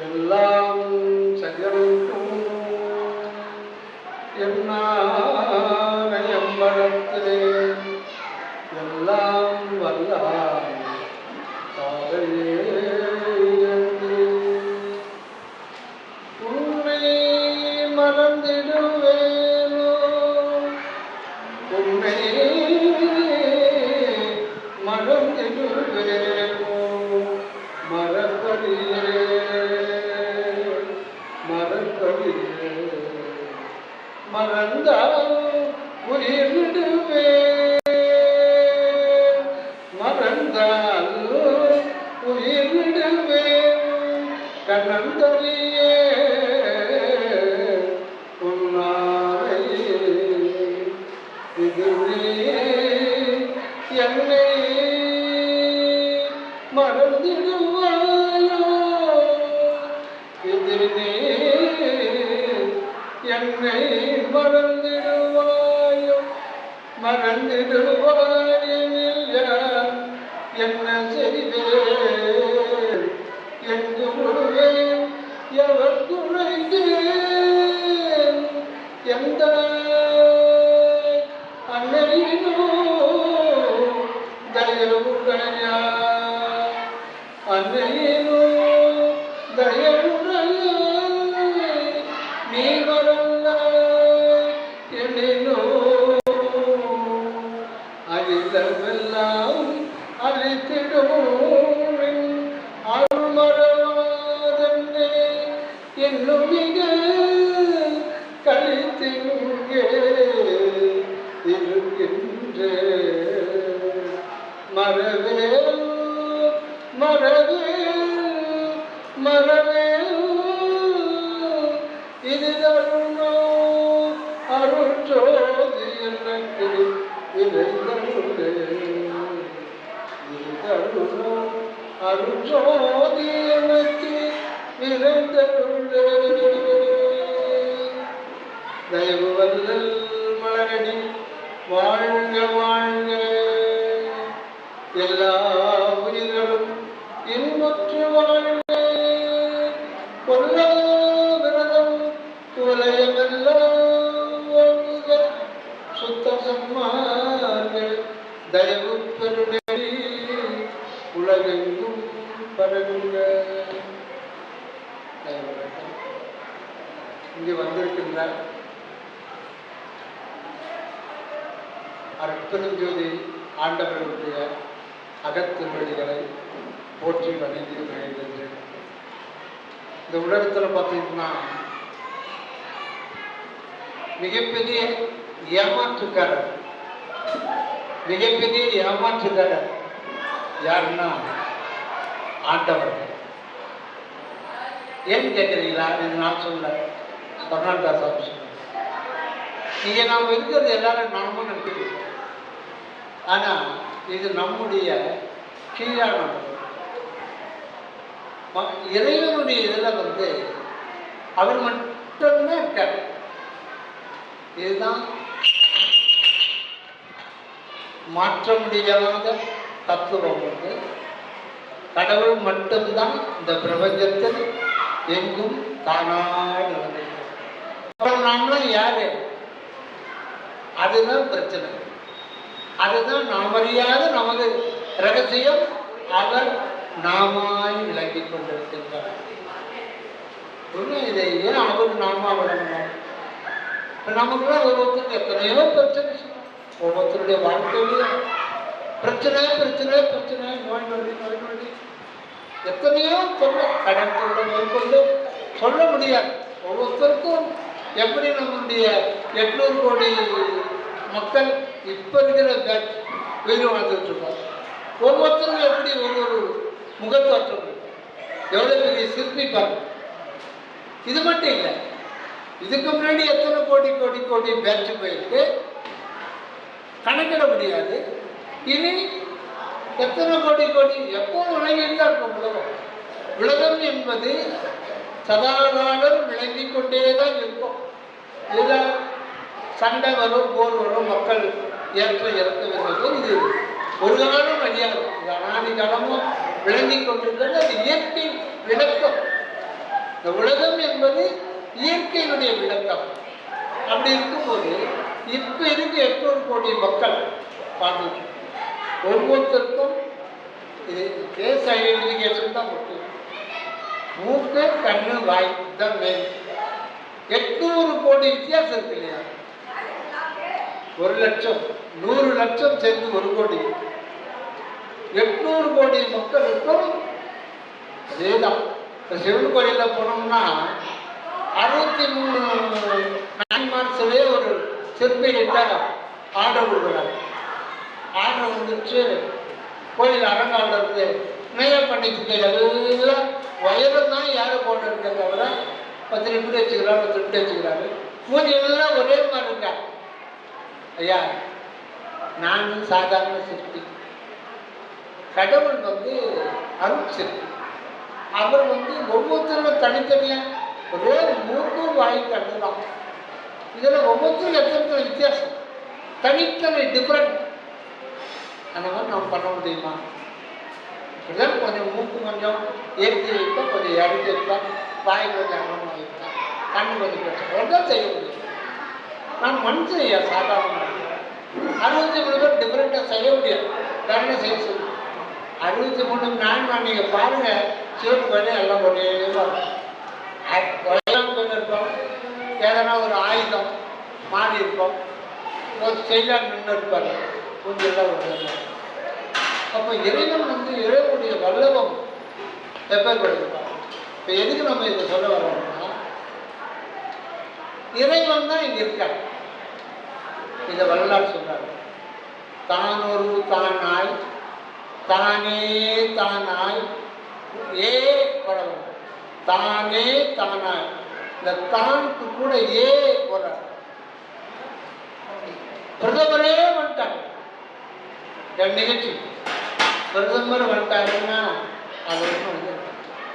எல்லாம் சகலுக்கும் எம்பலத்திலே எல்லாம் வல்லாய் காதையே உன்னை மறந்திடுவேனோ உன்னை மறந்திடுவேனோ மறப்படியே மறப்படியே மறந்தால் உயிர் விடுவேன் மறந்தால் உயிர் விடுவேன் கண்ணந்தலியே உன்னாரை இதுவே என்னை மறந்திடுவாயோ இதுவே என்னை மறந்திடுவாயோ மறந்திடுவாயெனில் என்ன செய்வேன் எங்கு விடுவேன் எவர் துணைந்தேன் எந்த அன்னையினோ தயவுடையா அன்னையினோ தயவுடையா நீ மறந்தாய் எனினோ அகிலமெல்லாம் அழித்திடும் அருள் மறவாதென்னே இன்னும் மிக கழித்திங்கே இருக்கின்றே மறவேல் மறவேல் மறவேல் இது தருணோ அருட்சோதி எனக்கு விரைந்தருளே இது தருணோ அருட்சோதி எனக்கு விரைந்தருளே தயவு வல்லல் மலரடி வாழ்க வாழ்க எல்லா உயிர்களும் இன்புற்று வாழ்க கொல்லா விரதம் குவலயமெல்லாம் வாழ்க சுத்த சன்மார்கள் தயவு பெருநெறி உலகெங்கும் பரவுக. இங்கே வந்திருக்கின்றார் அற்புதஞ்சோதி ஆண்டவர்களுடைய அகத்திருவடிகளை போற்றி வணங்கி மகிழ்கின்றேன். இந்த உலகத்தில் பார்த்தீங்கன்னா மிகப்பெரிய ஏமாற்றுக்காரர் மிகப்பெரிய ஏமாற்றுக்காரர் யாருன்னா ஆண்டவர்கள். ஏன்னு கேட்குறீங்களா? இது நான் சொல்ல சொர்ணாதாஸ் அவர் சொல்ல. இங்கே நாம் இருக்கிறது எல்லாரும் நாமும் நினைக்கிறோம். ஆனால் இது நம்முடைய கீழானது. இறைவனுடைய இதில் அவர் மட்டுமே இருக்கார். இதுதான் மாற்ற முடியாத தத்துவம். கடவுள் மட்டும்தான் இந்த பிரபஞ்சத்தில் எங்கும் தானாக நடந்திருக்கிறது. அப்புறம் நாமளும் யாரு? அதுதான் பிரச்சனை. அதுதான் நாம் அறியாத நமது ரகசியம். அவர் நாமாய் விளங்கிக் கொண்டிருக்கின்றார். இதை ஏன் அவர் நாமா விளங்கணும்? இப்போ நமக்குலாம் ஒவ்வொருத்தருக்கு எத்தனையோ பிரச்சனை. ஒவ்வொருத்தருடைய வாழ்க்கையிலும் பிரச்சனை பிரச்சனை பிரச்சனை, நோய் நொடி நோய் நொடி, எத்தனையோ சொல்ல கடன் தொல்லை மேற்கொண்டு சொல்ல முடியாது. ஒவ்வொருத்தருக்கும் எப்படி நம்முடைய 800 கோடி மக்கள் இப்போ இருக்கிற பேட்ச் உயிர் வாழ்ந்துட்டு இருப்பாங்க. ஒவ்வொருத்தரும் எப்படி ஒவ்வொரு முகத்தோற்றம், எவ்வளோ பெரிய சிற்பிப்பாங்க. இது மட்டும் இல்லை, இதுக்கு முன்னாடி எத்தனை கோடி கோடி கோடி பேச்சு போயிருக்கு, கணக்கிட முடியாது. இனி எத்தனை கோடி கோடி, எப்போ விளங்கிட்டு தான் இருக்கும் உலகம். உலகம் என்பது சதாகாலம் விளங்கி கொண்டே தான் இருக்கும். இதில் சண்டை வரும், போர் வரும், மக்கள் ஏற்ற இறக்க இது ஒரு காலம் அழியாது. இது அனாதி காலமும் விளங்கி கொண்டிருக்கிறது. அது இயற்கை விளக்கம். இந்த உலகம் என்பது இயற்கையினுடைய விளக்கம். அப்படி இருக்கும்போது இப்ப இருக்கு 800 கோடி மக்கள் பார்த்துட்டு, ஒவ்வொருத்தருக்கும் இது ஃபேஸ் ஐடென்டிஃபிகேஷன் தான் முக்கியம். மூக்கு, கண்ணு, வாய் தான் மெயின். 800 கோடி வித்தியாசம் இருக்கு இல்லையா? 1 லட்சம் 100 லட்சம் சேர்ந்து 1 கோடி. 800 கோடி மக்களுக்கும் அதேதான். சிவன் கோயிலில் போனோம்னா 63 நான்மார்ஸ்லேயே ஒரு சிற்பிகிட்ட ஆர்டர் கொடுக்குறாங்க. ஆர்டர் வந்துச்சு, கோயில் அரங்காவில் இருந்து நெய்ய பண்ணிச்சுட்டு எல்லாம் வயலும் தான் யாரும் போட்டிருக்க தவிர 10 நிமிடம் வச்சுக்கிறாரு, 10 நிமிடம் வச்சுக்கிறாரு. மூஞ்சி எல்லாம் ஒரே மாதிரி இருக்கா. ஐயா, நான் சாதாரண சிற்பி, கடவுள் அருள் சிற்பி. அவர் ஒவ்வொருத்தரும் தனித்தனியாக ஒரே மூக்கு வாய் கண்டுதான். இதில் ஒவ்வொருத்தரும் எத்தனை வித்தியாசம், தனித்தனி டிஃப்ரெண்ட். அந்த மாதிரி நம்ம பண்ண முடியுமா? இப்படிதான் கொஞ்சம் மூக்கு கொஞ்சம் ஏற்றி வைப்போம், கொஞ்சம் இறக்கி வைப்போம், வாய் கொஞ்சம் அகலமாக வைப்போம், கண் கொஞ்சம் பிரச்சனை தான் செய்ய முடியும். நான் மனுஷன் ஐயா, சாதாரண 63 பேர் டிஃப்ரெண்ட்டாக செய்ய முடியாது. வேற என்ன செய்ய சொல்லுங்க? 63 நான் நீங்கள் பாருங்கள், சிவன் கோயில் எல்லாம் ஒரே இருக்கும். இருப்போம், எதனா ஒரு ஆயுதம் மாறி இருப்போம், ஒரு செயலாக நின்று இருப்பார், கொஞ்சம் ஒரு. அப்போ இறைவன் இறைவனுடைய வல்லவம் எப்பேற்படுத்திருப்பார். இப்போ எதுக்கு நம்ம இதை சொல்ல வரோம்னா, இறைவன் தான் இங்கே இருக்கார். இதை வரலாறு சொல்றாரு. தான் ஒரு தானாய், தானே தானாய், ஏ வரணும், தானே தானாய். இந்த தானுக்கு கூட ஏ வர. பிரதமரே வந்துட்டாங்க. என் நிகழ்ச்சி பிரதமர் வந்துட்டாருன்னா அது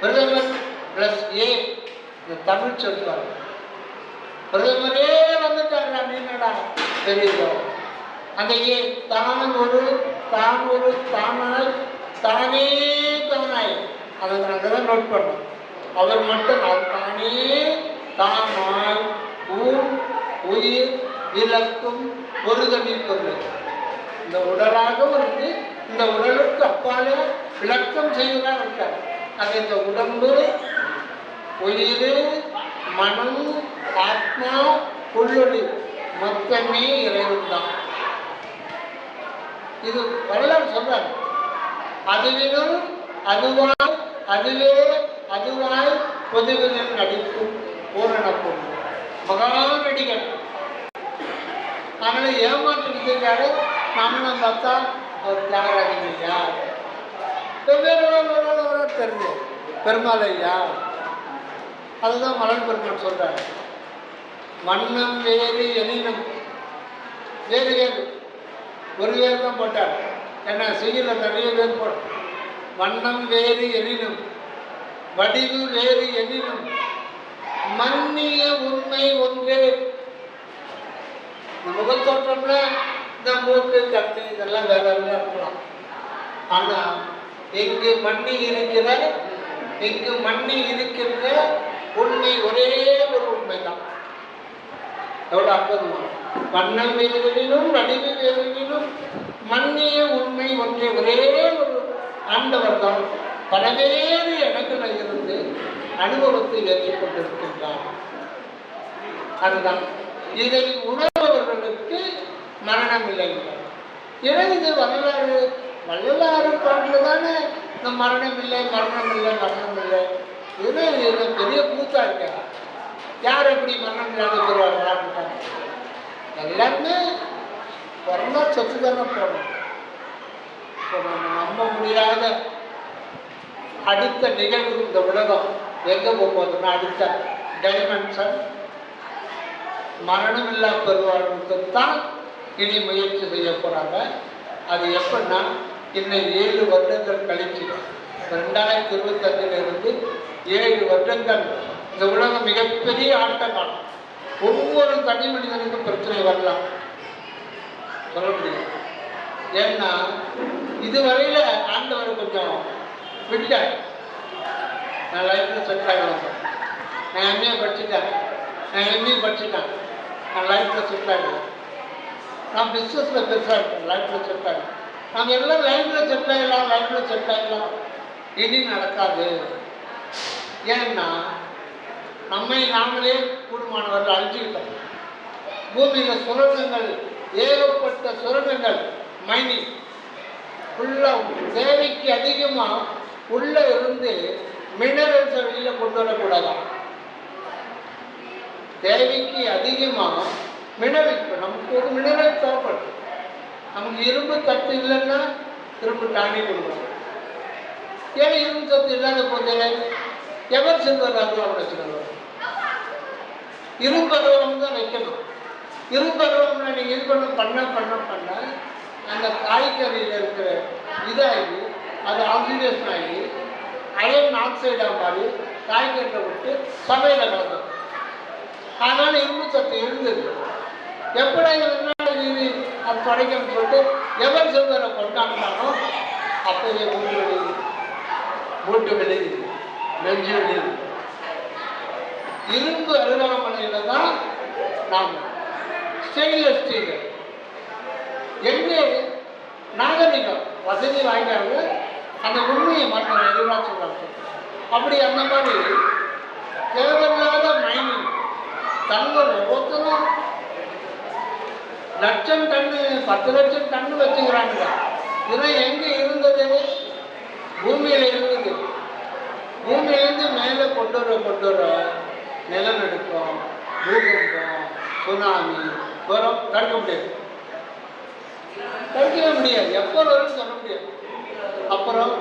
பிரதமர் பிளஸ் ஏ, இந்த தமிழ் சொல்லுவாங்க. பிரதமரே வந்துட்டாரு அப்படின்னடா தெரியுதோ. அந்த ஏ தான் ஒரு தானாய், தானே தானாய், அதை நாங்கள் தான் நோட் பண்ணோம். அவர் மட்டும் தானே தானாய் ஊர் உயிர் விளக்கும் ஒரு தனி பொருள். இந்த உடலாக இருந்து இந்த உடலுக்கு அப்பால விளக்கம் செய்வதாக இருக்கார். அது இந்த உடம்பு, உயிர், மனம், ஆத்மா, உள்ளொளி மொத்தமே இறைவன் தான். இது வரலாறு சொல்றாங்க. அதுவினும் அதுவாய், அதுவே அதுவாய் பொதுவினன் நடிக்கும் பூரண பொருள். மகா நடிகன். அதனால ஏமாற்றிருக்காரு. நம்மளும் பார்த்தா அவர் தியாகராஜன் ஐயா, வெவ்வேறு தெரிஞ்சு பெருமாள் ஐயா. அதுதான் மலர் பெருமாள் சொல்றாரு. வண்ணம் வேறு எனினும், வேறு வேறு ஒரு வேறு தான் போட்டார். என்ன செய்யல, நிறைய பேர் போட்ட. வண்ணம் வேறு எனினும், வடிவு வேறு எனினும், மன்னிய உண்மை ஒன்றே. இந்த முகத்தோற்றம்ல இந்த மூக்கு, கட்டு இதெல்லாம் வேற வேற இருக்கலாம். ஆனா இங்கு மண்ணி இருக்கின்ற உண்மை ஒரே ஒரு உண்மைதான். எவ்வளவு அற்புதமா! வண்ணம் வேறுவினும் வடிவு வேறுவினும் மன்னிய உண்மை ஒன்றை ஒரே ஒரு ஆண்டவர் தான் பலவேறு இடங்களை இருந்து அனுபவத்தை ஏற்றுக்கொண்டிருக்கின்றார். அதுதான் இதை உணர்பவர்களுக்கு மரணம் இல்லை. ஏன்னா இது வள்ளலாறு பாட்டில் தானே இந்த மரணம் இல்லை. இது பெரிய கூத்தா இருக்க. யார் எப்படி மரணம் இல்லாத பெறுவாங்க? எல்லாருமே பிறந்தா சொத்து தானே போகணும். இப்போ நம்ம நம்ப முடியாத அடுத்த நிகழ்வு இந்த உலகம் எங்கே போகுதுன்னா, அடுத்த டைமென்ஷன் மரணம் இல்லா பெருவாழ்வுக்குத்தான் இனி முயற்சி செய்ய போறாங்க. அது எப்படின்னா, இன்னும் 7 வருடங்கள் கழிச்சு 2025 இருந்து 7 வருடங்கள் இந்த உலகம் மிகப்பெரிய ஆட்டம் காணும். ஒவ்வொரு தனி மனிதனுக்கும் பிரச்சனை வரலாம், சொல்ல முடியும். ஏன்னா இதுவரையில ஆண்டவர் கொஞ்சம் விட்டார். நான் லைஃப்ல செட் ஆகிடுவேன், நான் எம்ஏ படிச்சுட்டேன், நான் எம்ஏ படிச்சுட்டேன், நான் லைஃப்ல செட் ஆகிடுவேன், நான் பிஸ்னஸ்ல பெருசாக இருக்கேன், லைஃப்ல செட் ஆகிடும். நம்ம எல்லாம் லைஃப்ல செட் ஆகலாம், லைஃப்ல செட் ஆகலாம். இனி நடக்காது. ஏன்னா நம்மை நாமளே கூடுமானவர்கள் அழிச்சுக்கிட்டோம். பூமியில சுரங்கங்கள், ஏகப்பட்ட சுரங்கங்கள், மைனிங் ஃபுல்லா தேவைக்கு அதிகமா உள்ள இருந்து மினரல்ஸை வெளியில கொண்டு வரக்கூடாதான். தேவைக்கு அதிகமா மினரல், நமக்கு ஒரு மினரல் தேவைப்படும். நமக்கு இரும்பு சத்து இல்லைன்னா இரும்பு டானி கொடுக்கணும். ஏன் இரும்பு சத்து இல்லாத போதில்லை எவர் செல்வர் அருவாமனை வச்சுக்கணும். இரும்பு அருவாமனை தான் வைக்கணும். இரும்பு அருவாமனை நீங்க இது பண்ண அந்த காய்கறியில் இருக்கிற இதாகி அது ஆக்சிடேஷன் ஆகி அயன் ஆக்சைடாக மாறி காய்கறியை விட்டு சமையல கலந்தது. அதனால இரும்பு சத்து இருந்தது. எப்படி அது படைக்கணும்னு சொல்லிட்டு எவர் செல்வரை கொண்டாடினானோ அப்போவே மூட்டு வெளி நெஞ்சு வெளி இரும்பு அருகாமனையில தான் நாம் ஸ்டெயின்லெஸ் ஸ்டீல் எங்கே நாகரிகம் வசதி வாய்க்காங்க அந்த உண்மையை மற்ற எதிர்பார்த்து. அப்படி அந்த மாதிரி தேவையில்லாத மைனிங் தங்கள் ஒவ்வொருத்தரும் லட்சம் டன்னு 10 லட்சம் டன்னு வச்சுக்கிறாங்க. இதெல்லாம் எங்கே இருந்தது? பூமியில இருந்தது. பூமியிலேருந்து மேலே கொண்டு வர நிலநடுக்கம், பூகம்பம், சுனாமி வரும். தடுக்க முடியாது, தடுக்கவே முடியாது. எப்போ வரும்னு சொல்ல முடியாது. அப்புறம்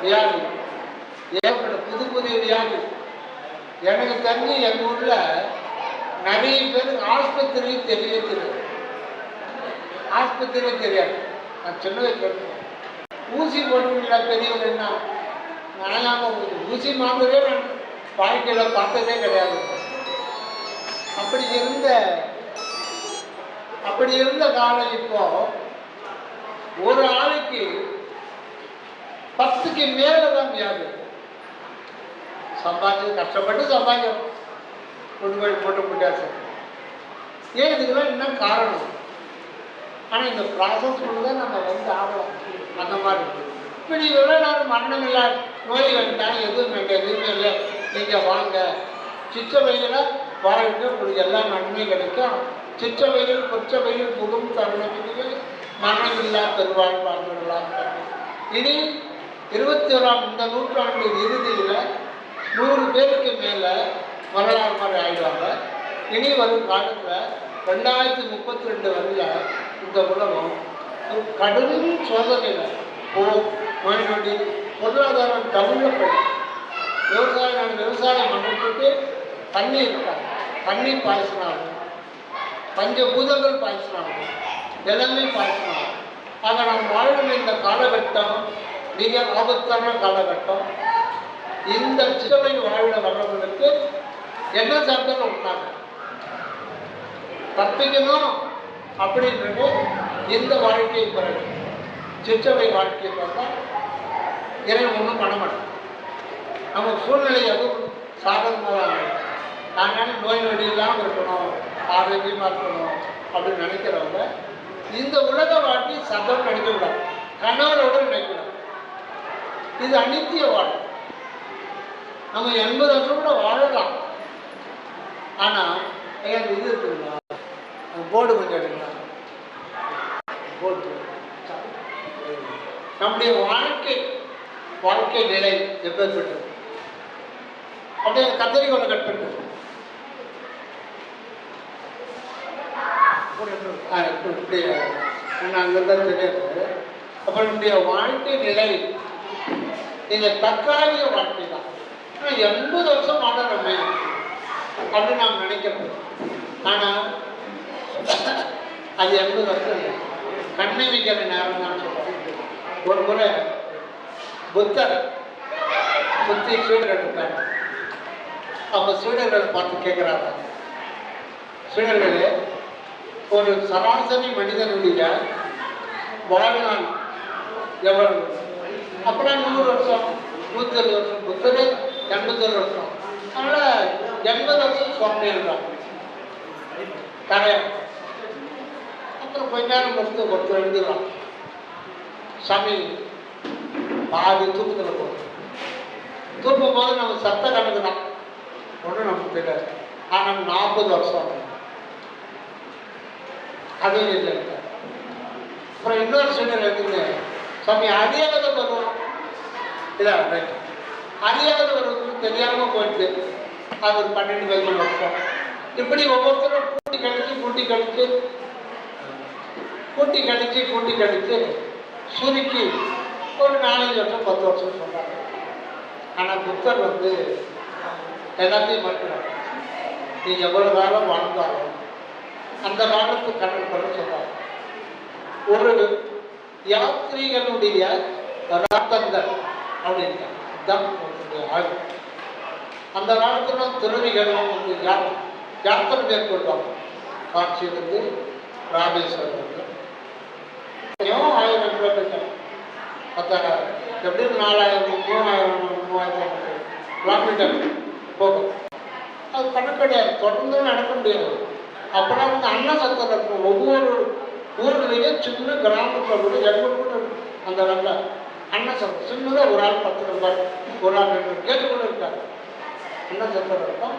வியாதி, ஏற்பட்ட புது புதிய வியாதி. எனக்கு தெரிஞ்சு எங்கள் ஊரில் நிறைய பேர் ஆஸ்பத்திரியும் தெரியாது. ஆஸ்பத்திரியும் தெரியாது. நான் சின்ன வயசுல ஊசி போட்டுங்களா பெரியவர் என்ன நானாம ஊசி மாத்திரையே நான் வாழ்க்கையில் பார்த்ததே கிடையாது. அப்படி இருந்த காலம் இப்போ ஒரு ஆளுக்கு 10க்கு மேலதான் வியாதி. சம்பாதிச்சு கஷ்டப்பட்டு சம்பாதிக்கிறோம், கொண்டு போய் போட்டு முடியாது. ஏன் இதுக்கெல்லாம் என்ன காரணம்? ஆனால் இந்த ப்ராசஸ் தான் நம்ம ஆகலாம். அந்த மாதிரி இப்படி நான் மரணம் இல்லை, நோய் வேண்டாம், எதுவும் வேண்டாம், எதுவுமே இல்லை, நீங்கள் வாங்க சிற்றவையில் வாழ்க்கை உங்களுக்கு எல்லாம் நன்மை கிடைக்கும். சிற்றவையில் கொற்றவையில் புகும் தருணமில்லை, மரணம் இல்லா பெருவாழ்வாழ்லாம். இனி 21ஆம் இந்த நூற்றாண்டு இறுதியில் 100 பேருக்கு மேலே வரலாறு மாதிரி ஆயிடுவாங்க. இனி வரும் காலத்தில் 2032 வரையில் இந்த உலகம் கடும் சோதனையில் நோய் நொடி பொருளாதாரம் டவுனில் போயிடும். விவசாயம் பண்ணிட்டு தண்ணி இருக்காங்க, தண்ணி பாய்ச்சனாகும், பஞ்சபூதங்கள் பாய்ச்சனாகும், எல்லாமே பாய்ச்சனாகும். ஆக நாம் வாழும் இந்த காலகட்டம் மிக ஆபத்தான காலகட்டம். இந்த சிறுவை வாழ்வில் வர்றவங்களுக்கு என்ன சாப்பிட்டாலும் உண்டாங்க தப்பிக்கணும் அப்படின்றது இந்த வாழ்க்கையை பிறகு சிற்றவை வாழ்க்கையை பார்த்தா இறைவன் ஒன்றும் பண்ண மாட்டோம். நம்ம சூழ்நிலை அதுவும் சாதகமாக தான். அதனால நோய் நொடி இல்லாமல் இருக்கணும், ஆரோக்கியமாக இருக்கணும் அப்படின்னு நினைக்கிறவங்க இந்த உலக வாழ்க்கை சதம் நினைக்கக்கூடாது, கணவரோடு நினைக்கக்கூடாது. இது அனித்திய வாழ்க்கை. நம்ம 80 வருஷம் கூட வாழலாம். ஆனால் இது இருக்குங்களா, போர்டு கொஞ்சம் எடுங்களா, போர்டு நம்முடைய வாழ்க்கை நிலை எப்பேற்பட்டது அப்படியே கத்தரிக்கோலை கட் பண்ணுறது இப்படி அங்கதான் தெரியாது. அப்புறம் நம்முடைய வாழ்க்கை நிலை இந்த தற்காலிக வாழ்க்கை தான். ஆனால் 80 வருஷம் வாழறோமே அப்படின்னு நாம் நினைக்கிறோம். ஆனால் அது 80 வருஷம் இல்லை, கண்ணை வைக்கிற நேரம் தான் சொல்லுவாங்க. ஒரு முறை புத்தர் சுற்றி சீடர்கள் இருக்காங்க. அப்போ சீடர்களை பார்த்து கேட்குறாங்க, சீடர்களே, ஒரு சராசரி மனிதனுடைய வாழ்நாள் எவ்வளவு? அப்புறம் 100 வருஷம், 120 வருஷம், புத்தரே 81 வருஷம், அதனால் 80 வருஷம் சுவாமி எழுறாங்க கரையாங்க. அப்புறம் கொஞ்ச நேரம் பொறுத்து ஒருத்தர் எழுதுறான், சாமி பாதி தூக்கத்தில் போகும், தூக்கும் போது நம்ம சத்த கணக்கு தான், ஒன்றும் நமக்கு தெரியாது. ஆனால் 40 வருஷம் அதுவும் இல்லை. அப்புறம் இன்னொரு சீடர் எடுத்துங்க, சாமி அறியாத வருவோம் இல்லை, அறியாத வருவதுக்கு தெரியாமல் போயிடுது, அது ஒரு 12-13 வருஷம். இப்படி ஒவ்வொருத்தரும் கூட்டி கழிச்சு சுருக்கி ஒரு 4-5 வருஷம் 10 வருஷம் சொல்றாங்க. ஆனால் புத்தர் எல்லாத்தையும் மறுக்கிறார். நீ எவ்வளவு காலம் வாழ்ந்தாலும் அந்த காலத்து கணக்கு பண்ண சொல்றாங்க. ஒரு யாத்திரிகளுடைய ரத்தங்கள் அப்படின்ட்டு ஆய்வு. அந்த காலத்துல துறவிகள் யாத்திரை மேற்கொள்வாங்க. காட்சியிலிருந்து ராமேஸ்வரம் 1000 கிலோமீட்டர், 10,000 எப்படியும் 4000-3000 கிலோமீட்டர் போகும். அது கணக்கு கிடையாது, தொடர்ந்து நடக்க முடியாது. அப்போலாம் அன்ன சத்தம் இருக்கும். ஒவ்வொரு ஊர்லேயும் சின்ன கிராமத்தில் கூட எங்கள் கூட அந்த நல்ல அன்ன சத்தம் சின்னதாக ஒரு ஆள் 10 ரூபாய், ஒரு ஆள் 2 கேட்டு கூட இருக்காங்க. அன்ன சத்தம் இருக்கும்.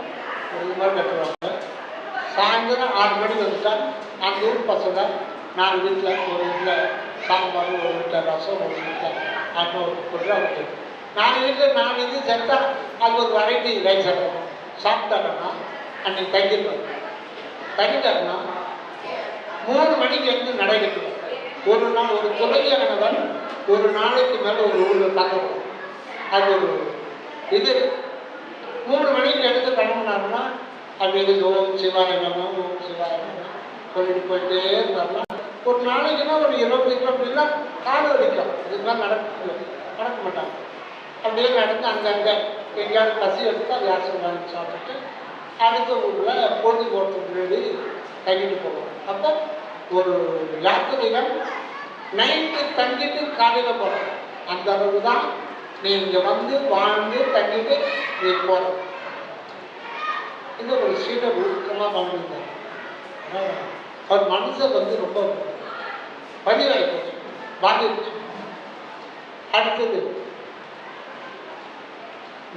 இது மாதிரி கட்டுவாங்க. சாயந்தரம் 6 மணிக்கு வந்துட்டால் அந்த ஊர் பசங்க 4 வீட்டில், ஒரு வீட்டில் சாம்பார், ஒரு வீட்டில் ரசம், ஒரு வீட்டில் அண்ணன் ஒரு அவங்க 4 வீட்டில் 4 இது சேர்த்தா அது ஒரு வெரைட்டி ரைஸ் ஆகும். சாப்பிட்டாங்கன்னா அன்னைக்கு தங்கிட்டாருன்னா 3 மணிக்கு வந்து நடை கட்டுவார். ஒரு நாள் ஒரு துறையானவர் ஒரு நாளைக்கு மேலே ஒரு ஊரில் தங்கணும். அது ஒரு இது 3 மணிக்கு எடுத்து கிளம்புனாருன்னா அது எது ஓம் சிவாய நம, ஓம் சிவாய நம சொல்லிட்டு போயிட்டே இருந்தாருன்னா ஒரு நாளைக்குன்னா ஒரு 20 கிலோமீட்டர்லாம் காடு வலிக்கும். இதுக்கு மேலே நடக்க மாட்டாங்க. அப்படியே நடந்து அங்கங்கே எங்கேயாவது பசி எடுத்து அது யார் வாங்கி சாப்பிட்டுட்டு அடுத்த ஊரில் பொழுது போகிறதுக்கு முன்னாடி தங்கிட்டு போவோம். அப்போ ஒரு யாத்திரைகள் நைட்டு தங்கிட்டு காலையில் போகிறோம். அந்த அளவு தான் நீ இங்கே வந்து வாழ்ந்து தங்கிட்டு நீ போகிற. இந்த ஒரு சீடை ஒழுக்கமாக வாழ்ந்துருந்தார். அவர் மனசை ரொம்ப பதிவாகி பாதிச்சு. அடுத்தது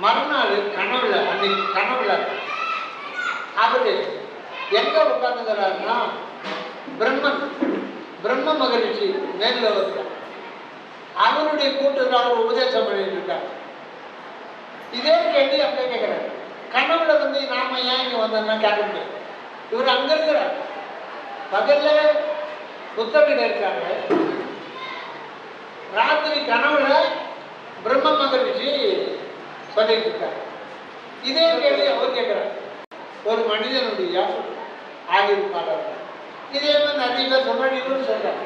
மறுநாள் கனவுல, அன்னைக்கு கனவுல அவரு எங்க உட்கார்ந்துக்கிறாருன்னா பிரம்ம மகரிஷி நேரில் வருகிறார். அவருடைய கூட்டத்தில் அவர் உபதேசம் பண்ணிட்டு இருக்கார். இதே கேள்வி அங்கே கேட்கிறார். கனவுல நாம ஏன் இங்க வந்தோம்னா கேட்க முடியாது. இவர் அங்க இருக்கிறார், பகல்ல புத்தகிட இருக்காங்க. ராத்திரி கனவுல பிரம்ம மகரிஷி சொல்லிட்டு இருக்காரு. இதே கேள்வி அவர் கேட்கிறார். ஒரு மனிதனுடைய ஆயுள் காலம் இதே மாதிரி நிறைய பேர் சொன்னாடின்னு சொல்றாரு.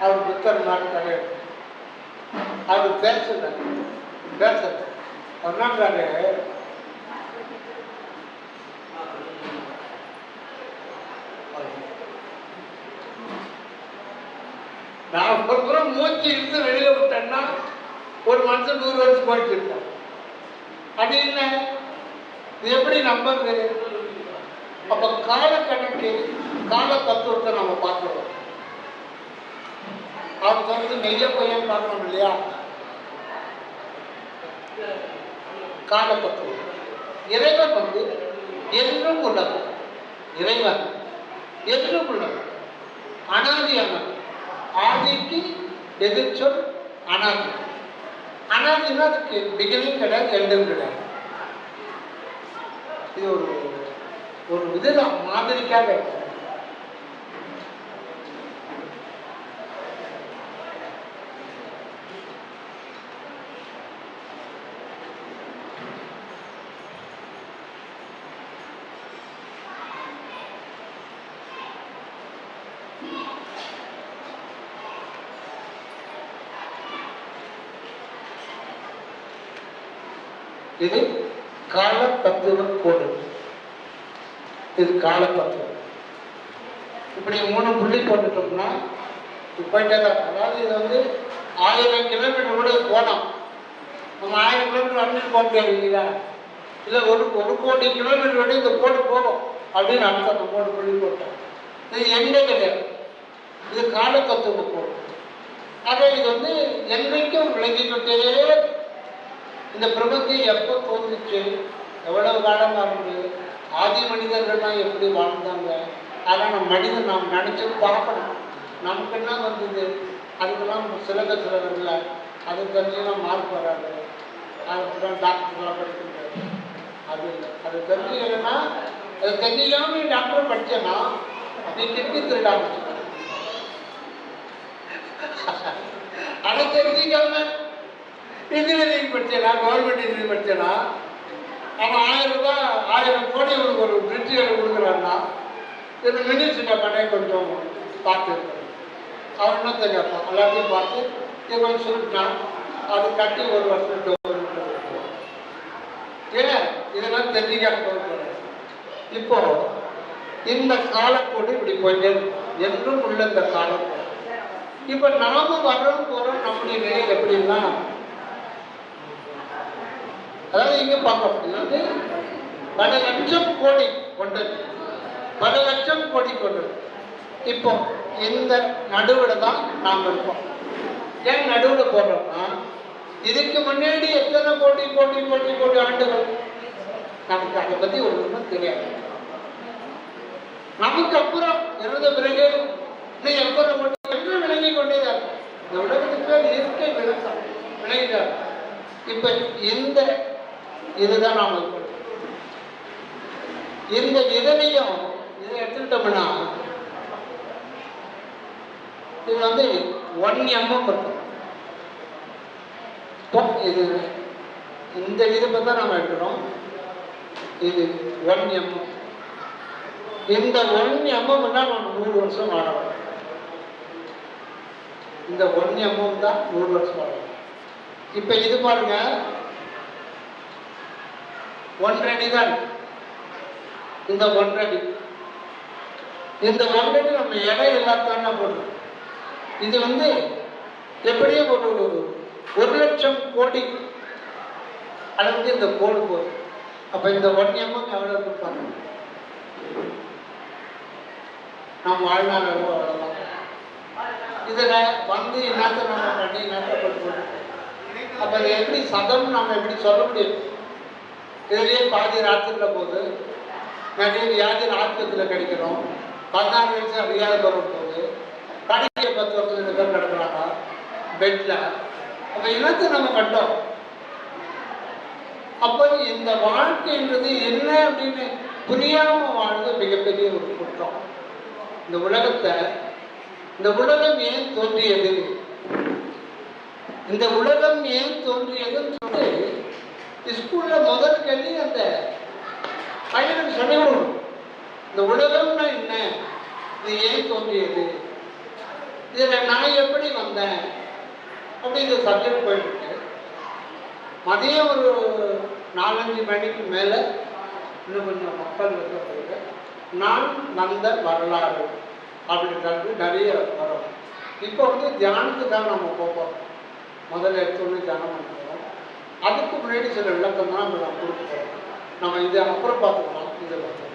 அவர் புத்தர் மாதிரி கிடையாது. அவர் பேசல சொன்னாங்க. நான் ஒரு புறம் மூச்சு இருந்து வெளியில விட்டேன்னா ஒரு மனுஷன் 100 வருஷம் போயிட்டு இருக்கான். அது என்ன, இது எப்படி நம்புறது? அப்ப காலக்கணக்கு கால தத்துவத்தை நம்ம பார்க்கிறோம். அவர் சொல்றது மெய்ய பையன் பார்க்கணும் இல்லையா? கால தத்துவம். இறைவன் என்றும் உள்ளது. இறைவன் என்றும் உள்ளது, அனாதியானது. ஆதிக்கு எதிர்ச்சொல் அனாதி. அனாதினா அதுக்கு பிகினிங் கிடையாது, எண்டும் கிடையாது. இது ஒரு இதுதான் மாதிரிக்காக. இது கால தத்துவ கோடு. இது கால தத்துவம். இப்படி 3 புள்ளி போட்டுட்டோம்னா போயிட்டே தான். அதாவது இது வந்து 1000 கிலோமீட்டர் கூட போனோம். நம்ம 1000 கிலோமீட்டர் வந்துட்டு போக முடியாது இல்லைங்களா? இல்லை, ஒரு கோடி கிலோமீட்டர் வரை இந்த கோடு போகும் அப்படின்னு அர்த்தம். 3 புள்ளி போட்டோம். இது எங்கே கிடையாது. இது கால தத்துவ கோடு. ஆக இது வந்து என்றைக்கும் விளங்கிக்கிட்டே இந்த பிரபஞ்சம் எப்போ தோன்றுச்சு, எவ்வளவு காலமாக இருந்தது, ஆதி மனிதர்கள்லாம் எப்படி வாழ்ந்தாங்க, அதெல்லாம் நம்ம மனிதன் நாம் நினச்சி பார்க்கணும். நமக்கு என்ன வந்தது, அதுக்கெல்லாம் சிலர்கள் அது தெரிஞ்சுலாம் மார்க் வராது, அதுக்கெல்லாம் டாக்டர்லாம் படிக்க முடியாது. அது இல்லை. அது தெரிஞ்சுக்கணும்னா அதை தெரிஞ்சுக்காம நீ டாக்டர் படித்தேன்னா நீ கிட்னி திருட ஆரம்பிச்சு. அதை தெரிஞ்சுக்காம இன்ஜினியரிங் படித்தேனா, கவர்மெண்ட் இன்ஜினியரிங் படித்தேனா, அவன் 1000 ரூபாய் 1000 கோடி உனக்கு ஒரு பிரிட்ஜுகளை கொடுக்குறான்னா இந்த மினிஸ்டர்கிட்ட பண்ணே கொஞ்சம் பார்த்து இருக்கணும். அவன் என்ன தெரியாப்பான், எல்லாத்தையும் பார்த்து இவன் சொல்லிட்டான், அது கட்டி 1 வருஷம் ஏன் இதெல்லாம் தெரிஞ்சுக்காம போகக்கூடாது. இப்போ இந்த காலக்கோடு இப்படி போயிட்டே என்றும் உள்ள இந்த காலக்கோடு. இப்போ நாம வர்றோம் போகிறோம், நம்முடைய நிலை எப்படின்னா, அதாவது இங்கே பார்க்க முடியாது, பல லட்சம் கோடி கொண்டது, பல லட்சம் கோடி கொண்டது. இப்போ இந்த நடுவில் தான் நாம் இருப்போம். ஏன் நடுவில் போடுறோம்னா, இதுக்கு முன்னாடி எத்தனை கோடி கோடி கோடி கோடி ஆண்டுகள் நமக்கு அதை பற்றி ஒன்றும் தெரியாது. நமக்கு அப்புறம் இருந்த பிறகு இன்னும் எத்தனை கோடி விளங்கி கொண்டேதான் இந்த உலகத்துக்கு இயற்கை விளக்கம் விளங்கிட்டார். இப்போ இந்த இதுதான் நாம் இந்த இதனையும் இதை எடுத்துக்கிட்டோம்னா இது வந்து 1 mm இருக்கும். இது இந்த இதை தான் நாம் எடுக்கிறோம். இது 1 mm. இந்த 1 mm தான் நம்ம 100 வருஷம் வாழணும். இந்த 1 mm தான் 100 வருஷம் வாழணும். இப்போ இது பாருங்க, 1 அடி தான். இந்த 1 அடி, இந்த 1 அடி நம்ம எடை எல்லாத்தான் போடுறோம். இது வந்து எப்படியும் ஒரு 1 லட்சம் கோடி அளவுக்கு இந்த கோடு போகுது. அப்போ இந்த 1 mm எவ்வளோ இருப்பாங்க, நம்ம வாழ்நாள் எவ்வளோ அவ்வளோதான். இதில் வந்து என்னத்தை நம்ம பண்ணி என்னத்தை அப்போ அது எப்படி சதம் நம்ம எப்படி சொல்ல முடியும்? இதுலேயே பாதி ராத்திரியில் போது நிறைய வியாதி ஆஸ்பத்திரியில் கிடைக்கிறோம். 16 வயசு அறியாத வரும்போது கடைசிய 10 வருஷத்துக்கு பேர் கிடக்குறாங்க பெட்டில். அப்போ இனத்தை நம்ம கண்டோம். அப்போ இந்த வாழ்க்கைன்றது என்ன அப்படின்னு புரியாமல் வாழ்ந்து மிகப்பெரிய ஒரு குற்றம். இந்த உலகத்தை, இந்த உலகம் ஏன் தோன்றியது, இந்த உலகம் ஏன் தோன்றியதுன்னு சொல்லி ஸ்கூலில் முதல் கேள்வி அந்த பையனுக்கு சொல்லி விடணும். இந்த உலகம்னா என்ன, இது ஏன் தோன்றியது, இதில் நான் எப்படி வந்தேன் அப்படிங்கிற சப்ஜெக்ட் போயிட்டு மதியம் ஒரு 4-5 மணிக்கு மேலே இன்னும் கொஞ்சம் மக்கள் போயிட்டு நான் வந்த வரலாறு அப்படின்றது நிறைய வரும். இப்போ வந்து தியானத்துக்காக நம்ம போகிறோம். முதல்ல எடுத்தோடனே தியானம் பண்ணுறோம். அதுக்கு முன்னாடி சில விளக்கம் தான் நம்ம கொடுக்க போகிறோம். நம்ம இதை அப்புறம் பார்த்துக்கலாம். இதை பார்த்தோம்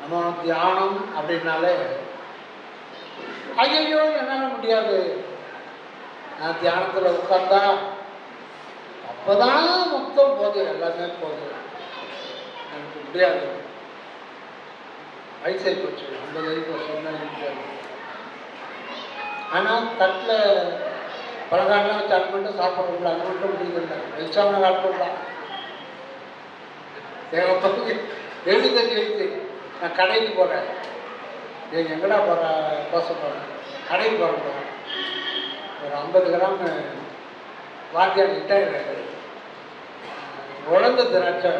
நம்ம தியானம் அப்படின்னாலே ஐயோ என்னால் முடியாது, நான் தியானத்தில் உட்கார்ந்தா அப்போதான் மொத்தம் போகுது, எல்லாமே போகுது, எனக்கு முடியாது, வயசாகி போச்சு, 50 வயசு சொன்ன முடியாது. ஆனால் தட்டில் பலகாரம்லாம் வச்சு அது மட்டும் சாப்பிடக்கூடாது, அது மட்டும் முடியுதில்லை, வயசான சாப்பிடலாம். எங்கள் பகுதி எழுதி நான் கடைக்கு போகிறேன், நீங்கள் எங்கடா போகிற கோசம் போகிறேன், கடைக்கு போகிறேன், ஒரு 50 கிராம் வாத்தியார் ரிட்டையர் உழந்த திராட்சை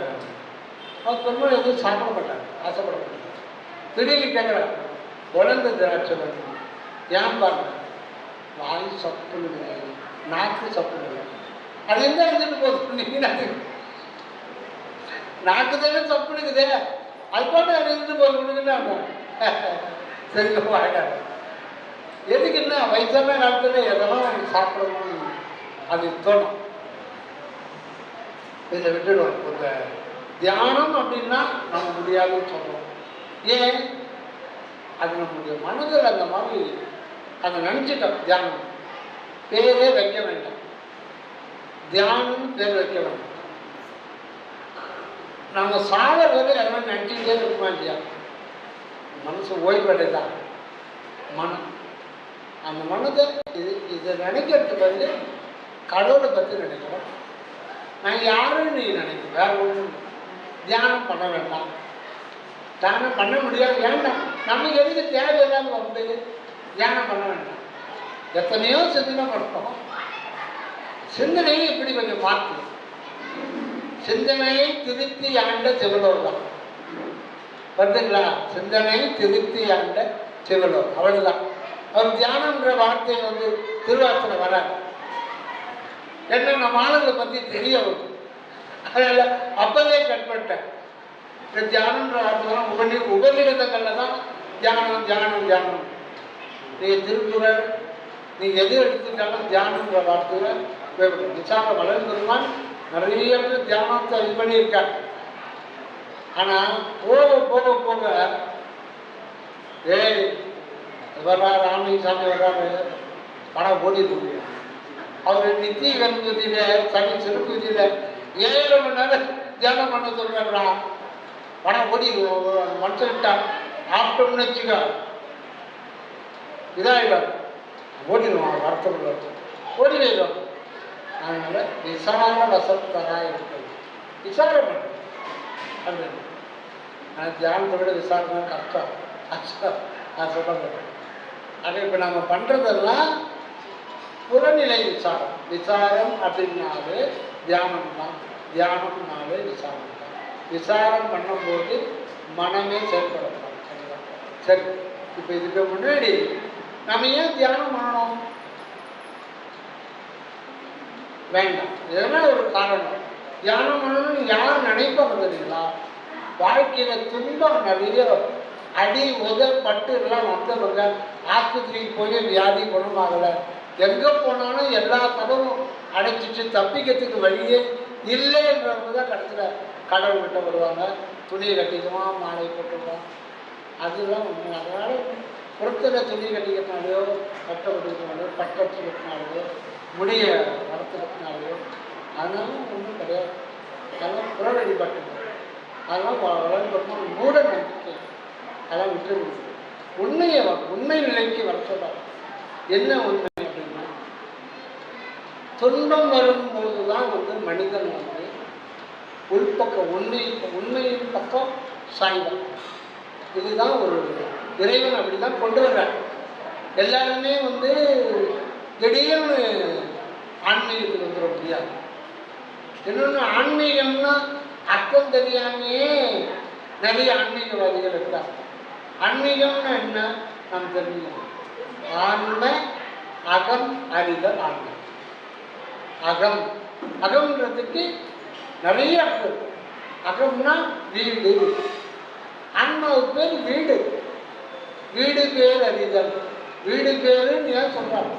அவர் பெருமாள் எதுவும் சாப்பிட மாட்டாங்க, ஆசைப்பட மாட்டாங்க. திடீர்னு கேட்குறாங்க உழந்த திராட்சை வேணும், ஏன் பாருங்க வாய் சப்புன்னு நாக்கு சப்புன்னு, அது எந்த இருந்துட்டு போகுது நீங்கள் நாக்கு தானே சப்புனுக்குதே, அது போட்டு அது இருந்து போகுதுன்னு சரிங்க வாயிடாது. எதுக்கு என்ன வயசான காலத்தில் எதெல்லாம் சாப்பிடணும் அது தோணும், இதை விட்டுடுவோம். இந்த தியானம் அப்படின்னா நம்ம முடியாதுன்னு சொல்கிறோம். ஏன்? அது நம்முடைய மனதில் அந்த மாதிரி அதை நினச்சிட்டோம். தியானம் பேரே வைக்க வேண்டாம், தியானம் பேர் வைக்க வேண்டாம். நம்ம சாகிற வரை எல்லாம் நினச்சிக்கிட்டே இருக்குமா இல்லையா? மனசு ஓய்வடைதான் மனம். அந்த மனதை இதை நினைக்கிறதுக்கு வந்து கடவுளை பற்றி நினைக்கிறோம். நான் யாருன்னு நீ நினைக்கிறேன், வேற ஒன்றும் தியானம் பண்ண வேண்டாம், தியானம் பண்ண முடியாது, வேண்டாம். நமக்கு எதுக்கு தேவையில்லாமல் வந்து தியானம் பண்ண வேண்டாம். எத்தனையோ சிந்தனை பண்ணுறோம், சிந்தனையை இப்படி கொஞ்சம் மாற்று. சிந்தனையை திருத்தி ஆண்ட சிவலோர் தான் வருதுங்களா? சிந்தனையை திருத்தி ஆண்ட சிவலோர் அவள்தான். அவர் தியானம்ன்ற வார்த்தை வந்து திருவாசனை வராது. என்ன நம்ம ஆளுங்களை பற்றி தெரிய வரும், அதனால அப்பவே கட் பண்ணிட்டேன். இந்த தியானம்ன்ற வார்த்தைலாம் உபநிடதங்களில் தான் தியானம் தியானம் தியானம். நீங்கள் திருக்குறள் நீங்கள் எது எடுத்துட்டாலும் தியானம்ன்ற வார்த்தையை உபயோகப்படும். விசாக வளர்ந்துருவான் நிறைய பேர் தியானத்தை இது பண்ணியிருக்காங்க. ஆனால் போக போக போக ஏய் வர்றாரு ராமலிங்கசாமி வர்றாரு பணம் ஓடிட்டு முடியும். அவர் நித்திய கல்வியில் தனி சிறப்பு இதில் 7 மணி நேரம் தியானம் பண்ண சொல்கிறாரா, பணம் ஓடி மனுஷன்ட்டா ஆப்டம்னு வச்சுக்க இதாகிடும், ஓடிடுவான் வருத்தம் ஓடி போயிடும். அதனால் விசார வசத்தராக இருக்கிறது, விசாரம் பண்ணு அப்படின்னு. நான் தியானத்தை விட விசாரணை கஷ்டம், நான் சொல்ல. அது இப்போ நம்ம பண்ணுறதெல்லாம் புறநிலை விசாரம். விசாரம் அப்படின்னாலே தியானம் தான், தியானம்னாலே விசாரம் தான். விசாரம் பண்ணும்போது மனமே செயல்படலாம். சரி, இப்போ இதுக்கு முன்னாடி நம்ம ஏன் தியானம் பண்ணணும்? வேண்டாம், இதெல்லாம் ஒரு காரணம். தியானம் பண்ணணும்னு யார் நினைப்பாங்க தெரியுங்களா? வாழ்க்கையில் துன்பம் நிறைய அடி பட்டு எல்லாம் வந்தவங்க ஆஸ்பத்திரிக்கு போய் வியாதி குணமாகலை, எங்கே போனாலும் எல்லா கதவும் அடைச்சிட்டு தப்பிக்கிறதுக்கு வழியே இல்லைன்றவங்க தான் கடைசியில் கடவுள்கிட்ட வருவாங்க. துணியை கட்டிக்குவான், மாலை போட்டுக்குவான், அதுதான் உண்மை. அதனால் புறத்தில் துணி கட்டிக்கிறதுனாலையோ கட்டை கட்டிக்கிறதுனாலையோ பட்டத்து கட்டினாலையோ முடிய வளர்த்துக்கிறதுனாலையோ அதனால ஒன்றும் கிடையாது. அதெல்லாம் புற வழிபாட்டு, அதெல்லாம் வளர்ந்து மூட நம்பிக்கை, அதெல்லாம் விட்டு கொடுக்குது. உண்மையை உண்மை நிலைக்கு வர சொல்றாங்க. என்ன உண்மை அப்படின்னா, துன்பம் வரும்போது தான் வந்து மனிதன் வந்து உள்பக்கம் உண்மையின் பக்கம் சாய்வான். இதுதான் ஒரு இறைவன் அப்படி தான் கொண்டு வர்றார். எல்லாருமே வந்து திடீர்னு ஆன்மீகத்துக்கு வந்துட முடியாது. இன்னொன்று, ஆன்மீகம்னா அர்த்தம் தெரியாமையே நிறைய ஆன்மீகவாதிகள் இருக்காங்க. ஆன்மீகம்னா என்ன நாம் தெரிஞ்சுக்கணும். ஆன்ம அகம் அறிதல். ஆன்ம அகம், அகம்ன்றதுக்கு நிறைய அர்த்தம். அகம்னா வீடு, ஆன்மாவுக்கு பேர் வீடு. வீடு பேர் அறிதல். வீடு பேருன்னு ஏன் சொல்றாங்க?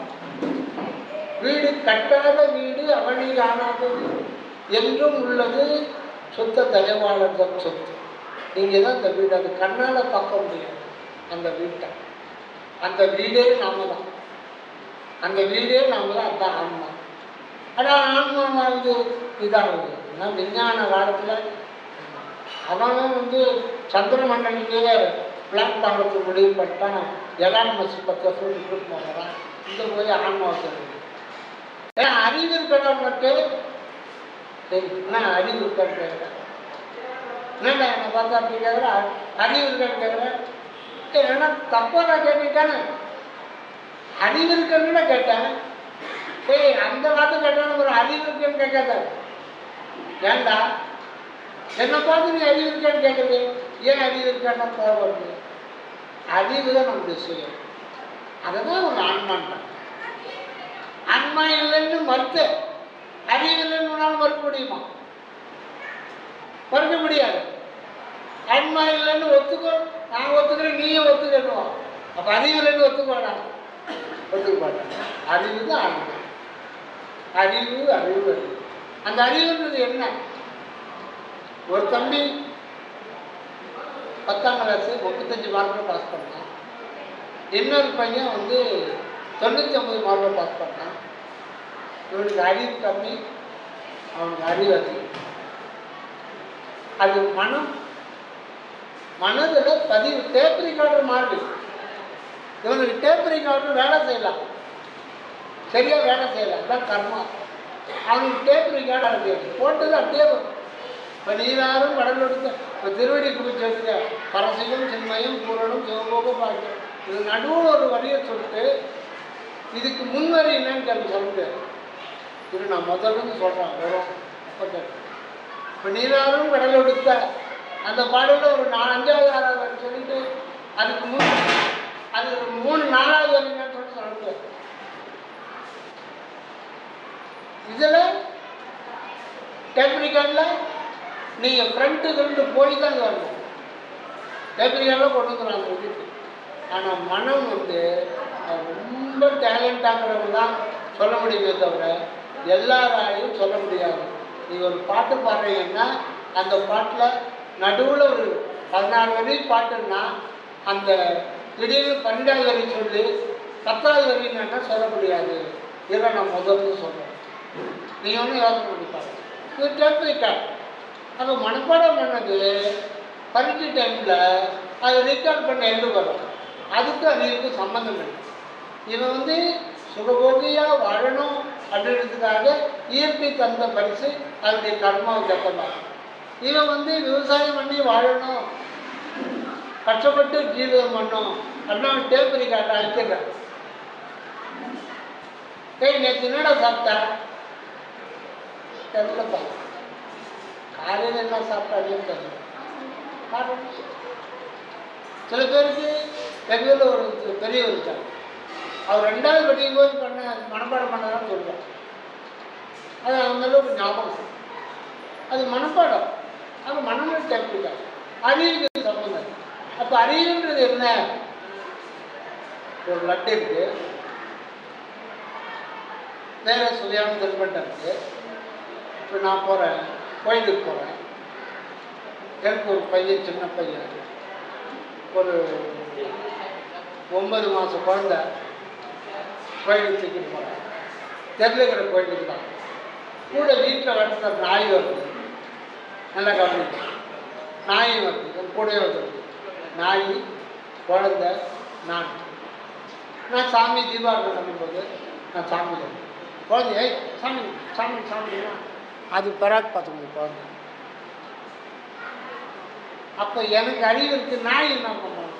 வீடு கட்டாத வீடு அவனி காணாதது என்றும் உள்ளது சொத்த தயவாளர்கள் சொத்து. நீங்கள் தான் அந்த வீடு, அது கண்ணால் பார்க்க முடியாது அந்த வீட்டை. அந்த வீடே நாம தான், அந்த வீடே நாம தான். அதுதான் ஆன்மா. ஆனால் ஆன்மா வந்து இதாகுது. ஏன்னா விஞ்ஞான காலத்தில் அவன் வந்து சந்திர மண்டலிலேயே பிளான் பண்ணுறதுக்கு முடிவு பண்ணிட்டான். எலான் மஸ்க் 10 வருஷம் இம்ப்ரூவ் பண்ணுறான். இந்த போய் ஆன்மாவை தெரியுது. ஏன்னா அறிவு இருக்கிறவங்களுக்கு என்ன அறிவு இருக்கான்னு கேட்குறேன். என்னடா என்னை பார்த்தா அப்படி கேட்குறேன், அறிவு இருக்கான்னு கேட்குறேன். ஏன்னா தப்பாக நான் கேட்டுட்டானே, அறிவு இருக்குன்னு கேட்டேன். அந்த வார்த்தை கேட்டாலும் ஒரு அறிவு இருக்குன்னு கேட்காத. ஏண்டா என்னை பார்த்து நீ அறிவு இருக்கான்னு கேட்குறது? ஏன் அறிவு இருக்கான்னா கோபம் வருது. அறிவு தான் நம்முடைய சுயம். அதுதான் ஒரு ஆன்மான். ஆன்மா இல்லைன்னு மறுத்த, அறிவு இல்லைன்னு உன்னால் மறுக்க முடியுமா? மறுக்க முடியாது. ஆன்மா இல்லைன்னு ஒத்துக்கோ, நான் ஒத்துக்கிறேன், நீயும் ஒத்துக்கணும். அப்போ அறிவு இல்லைன்னு ஒத்துக்கோடா, ஒத்துக்க மாட்டேன். அறிவு தான் ஆன்மா. அறிவு அறிவு அறிவு. அந்த அறிவுன்றது என்ன? ஒரு தம்பி 10ஆம் கிளாஸ் 35 மார்க்கில் பாஸ் பண்ணான். இன்னொரு பையன் 99 மார்க்கில் பாஸ் பண்ணான். இவனுக்கு அறிவு கம்மி, அவனுக்கு அறிவு அதிகம். அது மனதில் பதிவு. டேப் ரெக்கார்டர் மாறுது. இவனுக்கு டேப் ரெக்கார்டர் வேலை செய்யலாம், சரியா வேலை செய்யலாம். அதுதான் கர்மா. அவனுக்கு டேப் ரெக்கார்டர் இருக்கு, போட்டது அப்படியே வரும். இப்போ நீராரும் கடல் எடுத்த இப்போ திருவடி குறிச்சு வச்சுக்க, பரசியும் சின்மயம் பூரணும் சிவபோக பாக்கியம். இது நடுவில் ஒரு வரியை சொல்லிட்டு இதுக்கு முன்வரி என்னன்னு கேள்வி சொல்லிட்டு இது நான் முதல்ல சொல்கிறேன். வரும் அப்போ கேட்க. இப்போ நீராரும் கடல் எடுத்த அந்த பாடலில் ஒரு 5வது 6வது வரி சொல்லிட்டு அதுக்கு அது 3 4வது வரிங்கன்னு சொல்லிட்டு இதில் டேப் ரெக்கார்டில் நீங்கள் ஃப்ரண்ட்டு போய் தான் வரணும். டேப் ரெக்கார்டில் கொண்டு வந்துடுறாங்க வீட்டுக்கு. ஆனால் மனம் ரொம்ப டேலண்ட் ஆகிறவங்க தான் சொல்ல முடியுமே தவிர எல்லாராலையும் சொல்ல முடியாது. நீங்கள் ஒரு பாட்டு பாடுறீங்கன்னா அந்த பாட்டில் நடுவில் ஒரு 16 வரி பாட்டுன்னா அந்த திடீர்னு 12வது வரி சொல்லி 10வது வரி என்னன்னா சொல்ல முடியாது. இதை நான் முதல்ல சொல்கிறேன். நீங்கள் ஒன்றும் யோசனை பண்ணி பாருங்க. இது டேப் ரெக்கார்ட். அப்போ மனப்பாடம் பண்ணது பரீட்சை டைமில் அது ரெக்கார்ட் பண்ண எங்கே வரும்? அதுக்கு அதுக்கு சம்மந்தம் இல்லை. இவன் சுகபோகியாக வாழணும் அப்படின்றதுக்காக இயற்கை தந்த பரிசு அதனுடைய கர்மாவை கட்டலாம். இவன் விவசாயம் பண்ணி வாழணும், கஷ்டப்பட்டு ஜீவிதம் பண்ணணும் அப்படின்னா டேப் ரெக்கார்டை அழிக்கிறான். நேற்று என்னடா சாப்பிட்டா தெரியலப்பா, காலையில் என்ன சாப்பிட்டாலே தெரியல. சில பேருக்கு எங்கள் ஒரு பெரியவர் இருக்கார். அவர் 2வது படிக்கும் போது மனப்பாடம் பண்ணதான் சொல்லுவார். அது அந்தளவுக்கு ஞாபகம். அது மனப்பாடம். அது மனநல டேப்ரிக்கார். அறிவுக்கு சம்பந்தம். அப்போ அறிவுன்றது என்ன? ஒரு லட்டு இருக்கு, வேற சுவையான தின்பண்டம் இருக்கு. இப்போ நான் போகிறேன், கோயிலுக்கு போகிறேன். எனக்கு ஒரு பையன், சின்ன பையன், ஒரு 9 மாத குழந்தை கோயிலுக்கு தூக்கிட்டு போகிறேன். தெருலுக்கிற கோயிலுக்கு தான். கூட வீட்டில் வளர்த்த நாய் வருது. நல்லா கவனிங்க, நாய் வருது, என் கூடவே வருது. நாய், குழந்தை, நான் சாமி தீபாவளி பண்ணும்போது நான் சாமி குழந்தை சாமி சாமி சாமின்னா அது பராக் பார்த்துக்கோங்க குழந்தை. அப்போ எனக்கு அறிவு இருக்குது. நாய் என்ன பண்ணுறோம்?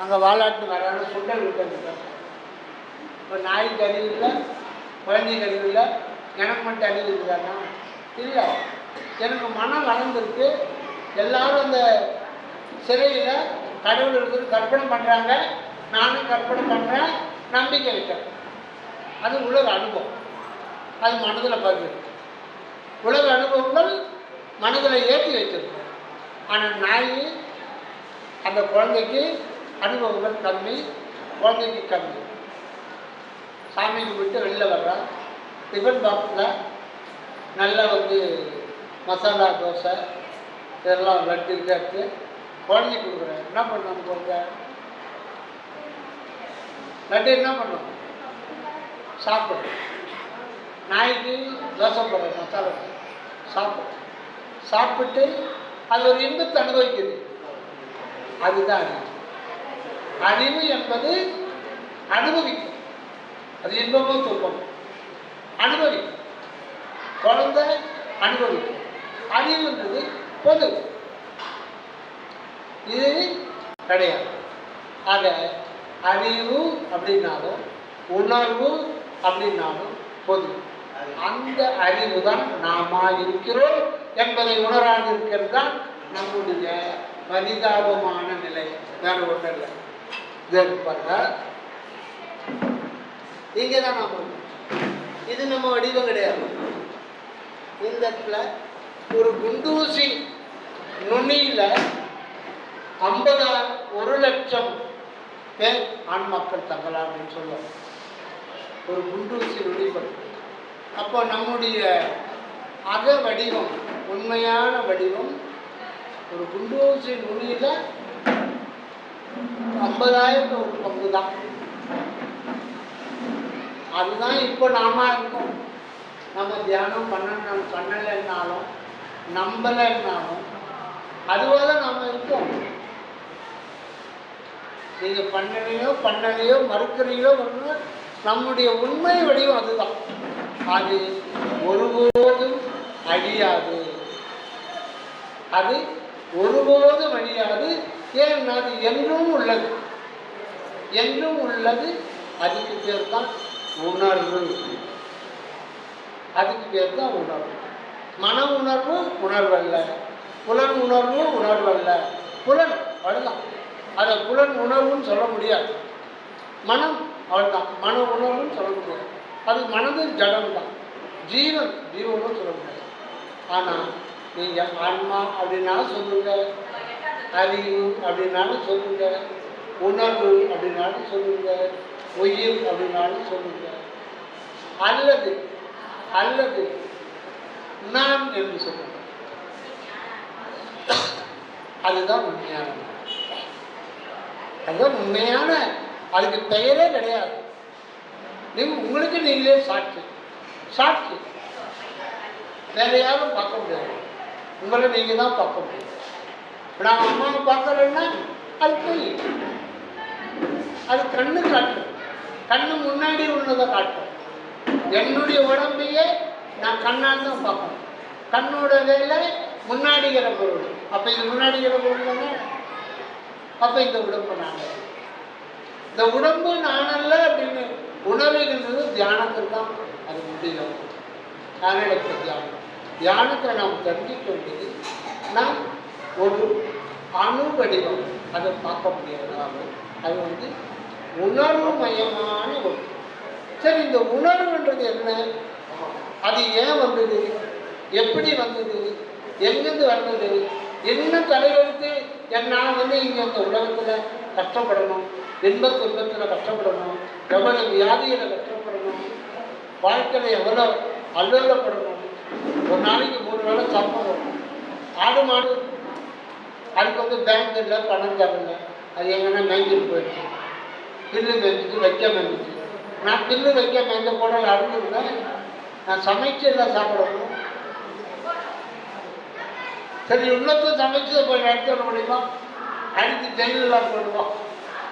அங்கே வாலாட்டு வரான சுண்டல் விட்டு. இப்போ நாய்க்கு அறிவு இல்லை, குழந்தைக்கு அறிவு இல்லை, எனக்கு மட்டும் அறிவு இருக்குதானா? இல்லை. எனக்கு மனம் வளர்ந்துருக்கு. எல்லாரும் அந்த சிறையில் கடவுள் இருக்குது கற்பனை பண்ணுறாங்க, நானும் கற்பனை பண்ணுறேன், நம்பிக்கை வைக்கிறேன். அது உலக அனுபவம். அது மனதில் பதிவு. உலக அனுபவங்கள் மனதில் ஏற்றி வச்சிருக்கு. ஆனால் நாய் அந்த குழந்தைக்கு அனுபவங்கள் கம்மி, குழந்தைக்கு கம்மி. சாமிக்கு விட்டு வெளில வர்றா, டிஃபன் பாக்ஸில் நல்லா மசாலா தோசை இதெல்லாம் லட்டு எடுத்து குழந்தைக்கு கொடுக்குறேன். என்ன பண்ணணும்? குழந்தை லட்டு என்ன பண்ணும்? சாப்பிடும். நாய்க்கு தோசை போடுறேன், மசாலா சாப்பிடும். சாப்பிட்டு அது ஒரு இன்பத்தை அனுபவிக்குது. அதுதான் அறிவு. அறிவு என்பது அனுபவிக்கும். அது இன்பமும் துன்பமும் அனுபவிக்கும். குழந்தை அனுபவிக்கும். அறிவுன்றது பொது, இது கிடையாது. ஆக அறிவு அப்படின்னாலும் உணர்வு அப்படின்னாலும் பொது. அந்த அறிவு தான் நாம இருக்கிறோம் என்பதை உணராது இருக்கிறது தான் நம்முடைய பரிதாபமான நிலை. வேற ஒன்றும் இல்லை. பாருங்க, இங்கேதான் நாம, இது நம்ம வடிவம் கிடையாது. இந்த இடத்துல ஒரு குண்டூசி நுனியில 50,000 1,00,000 பேர் ஆண் மக்கள் தங்கலாம் அப்படின்னு சொல்லுவோம். ஒரு குண்டூசி நுனி பட்டு. அப்போ நம்முடைய அக வடிவம், உண்மையான வடிவம் ஒரு குண்டூசி நுனியில 50,000 ஒரு பங்கு தான். அதுதான் இப்போ நாம இருக்கோம். நம்ம தியானம் பண்ணலைன்னாலும் நம்பலைன்னாலும் அதுவாக தான் நாம இருக்கோம். நீங்க பண்ணலையோ மறுக்கிறீங்களோ நம்முடைய உண்மை வடிவம் அதுதான். அது ஒருபோதும் அழியாது. அது ஒருபோதும் அழியாது. ஏன்னா அது என்றும் உள்ளது. என்றும் உள்ளது. அதுக்கு பேர் தான் உணர்வு. அதுக்கு பேர் தான் உணர்வு. மன உணர்வு உணர்வல்ல. புலன் உணர்வு உணர்வல்ல. புலன் அவ்வளோதான். அதை புலன் உணர்வுன்னு சொல்ல முடியாது. மனம் அவ்வளோதான். மன உணர்வுன்னு சொல்ல முடியாது. அது மனது ஜடம் தான். ஜீவனும் சொல்ல முடியாது. ஆனால் நீங்கள் ஆன்மா அப்படின்னாலும் சொல்லுங்க, அறிவு அப்படின்னாலும் சொல்லுங்க, உணர்வு அப்படின்னாலும் சொல்லுங்க, உயிர் அப்படின்னாலும் சொல்லுங்க, அல்லது அல்லது நான் என்று சொல்லுங்க. அதுதான் உண்மையான, அதுதான் உண்மையான. அதுக்கு பெயரே கிடையாது. உங்களுக்கு நீங்களே சாட்சி. சாட்சி வேற யாரும் பார்க்க முடியாது. உங்களை நீங்க தான் பார்க்க முடியும். நான் அம்மாவை பார்க்கறேன்னா அது போய் அது கண்ணு காட்டும். கண்ணு முன்னாடி உள்ளதை காட்டும். என்னுடைய உடம்பையே நான் கண்ணால் தான் பார்க்கணும். கண்ணோட வேலை முன்னாடிக்கிற பொருள். அப்போ இது முன்னாடிக்கிற பொருள் தானே. அப்போ இந்த உடம்பு நான், இந்த உடம்பு நானல்ல அப்படின்னு உணர்வுகின்றது தியானத்தில் தான் அது முடியும். நானடக்க தியானம். தியானத்தை நாம் தெரிஞ்சிக்க வேண்டியது, நாம் ஒரு அணு வடிவம் அதை பார்க்க முடியாது. அது உணர்வு மையமான ஒன்று. சரி, இந்த உணர்வுன்றது என்ன? அது ஏன் வந்தது? எப்படி வந்தது? எங்கிருந்து வந்தது? என்ன தலைவெடுத்து நான் இங்கே இந்த உலகத்தில் கஷ்டப்படணும், துன்பத்தில் கஷ்டப்படணும், எவ்வளோ வியாதியில் கஷ்டப்படணும், வாழ்க்கையில் எவ்வளோ அல்லோலப்படணும், ஒரு நாளைக்கு 3 வேளை சாப்பிடணும். ஆடு மாடு அதுக்கு பேங்க் இல்லை, பணம் தரல, அது எங்கன்னா மேய்ஞ்சிட்டு போயிடுச்சு. பில்லு மேய்ஞ்சிச்சு, வைக்க மேய்ஞ்சிச்சு. நான் பில்லு வைக்க மேய்ஞ்ச கூட அழுதுருந்தேன். நான் சமைச்சு எல்லாம் சாப்பிடணும். சரி, இன்னொருத்தர் சமைச்சு போய் நடத்த முடியுமா? அடித்து ஜெயிலெலாம் போடுவோம்.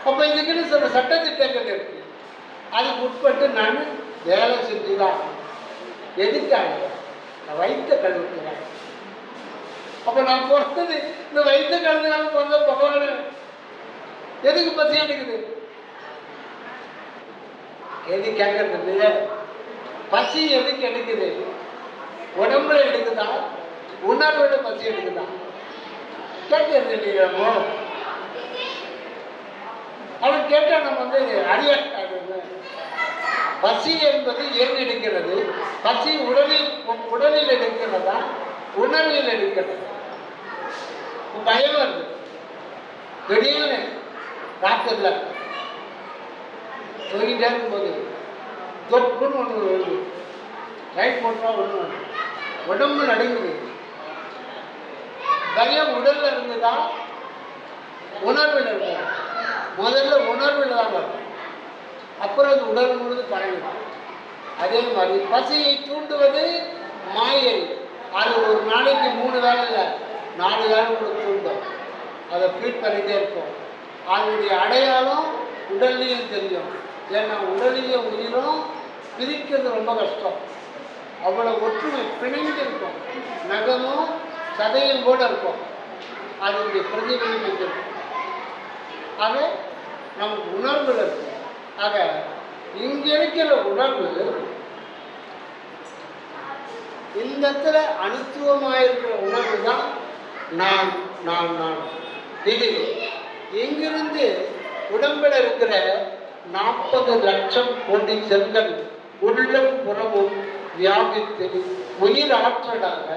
அப்போ இதுக்குன்னு சில சட்டத்திட்டங்கள் இருக்கு. அதுக்கு உட்பட்டு நான் வேலை செஞ்சுதான். எதுக்காக? வயிற்ற கழுவுறாங்க. அப்போ நான் பிறந்தது இந்த வயிற்ற கழுவுனால பிறந்த பகவான எதுக்கு பசி எடுக்குது? எது கேட்கறது இல்லையா? பசி எதுக்கு எடுக்குது? உடம்புல எடுக்குதா, உணர்வோட பசி எடுக்குதா? கேட்கறது இல்லையாமோ? அவன் கேட்டா நம்ம அறியாட்டாங்க. பசி என்பது ஏன் எடுக்கிறது? பசி உடலில் எடுக்கிறதா, உணர்வில் எடுக்கிறது? பயம் வருது. திடீர்னு ராத்திரில தூங்கிட்டே இருக்கும்போது தொப்புன்னு ஒன்று வருது. லைட் போட்டா ஒன்று உடம்பு நடுங்குது. பயம் உடல்ல இருந்துதா, உணர்வில் இருந்ததா? முதல்ல உணர்வில் தான் வரும். அப்புறம் அது உடல் முழுது பழகிடும். அதே மாதிரி பசியை தூண்டுவது மாயை. அது ஒரு நாளைக்கு 3 வேலை இல்லை, 4 வேலை கூட தூண்டும். அதை ஃபீட் பண்ணிகிட்டே இருக்கும். அதனுடைய அடையாளம் உடல்லையும் தெரியும். ஏன்னா உடலையும் உயிரும் பிரிக்கிறது ரொம்ப கஷ்டம். அவ்வளோ ஒற்றுமை பிணைந்து இருக்கும். நகமும் சதையும் கூட இருக்கும். அதனுடைய பிரதிபலிப்பு இருக்கும். ஆக நமக்கு உணர்வுகள் இருக்கும். ஆக இங்கே இருக்கிற உணர்வு இந்த இடத்துல அனுத்துவமாயிருக்கிற உணர்வு தான் நான் நான் நான். இது எங்கிருந்து உடம்புல இருக்கிற 40 லட்சம் கோடி செல்கள் உள்ளும் புறமும் வியாபித்து உயிர் ஆற்றலாக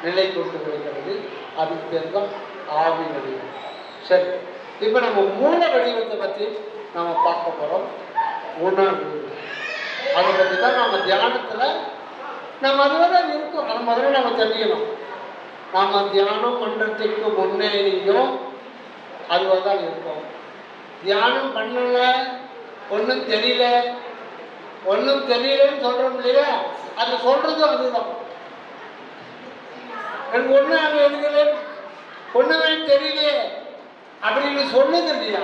நிலை கொண்டு வருகிறது. அது பேர் தான் ஆவி வடிவம். சரி, இப்போ நம்ம மூல வடிவத்தை பற்றி நம்ம பார்க்க போகிறோம். உணர்வு, அதை பற்றி தான் நம்ம தியானத்தில் நம்ம அதுவரை இருக்கோம். அது முதல்ல நம்ம தெரிஞ்சுக்கணும். நாம் தியானம் பண்ணுறதுக்கு முன்னேறியும் அதுவாக தான் இருக்கோம். தியானம் பண்ணல, ஒன்றும் தெரியலன்னு சொல்கிறோம் இல்லையா? அது சொல்கிறதும் அதுதான். எனக்கு ஒன்றும் அங்கே எடுக்கல, ஒன்றுமே தெரியலையே அப்படின்னு சொன்னது இல்லையா?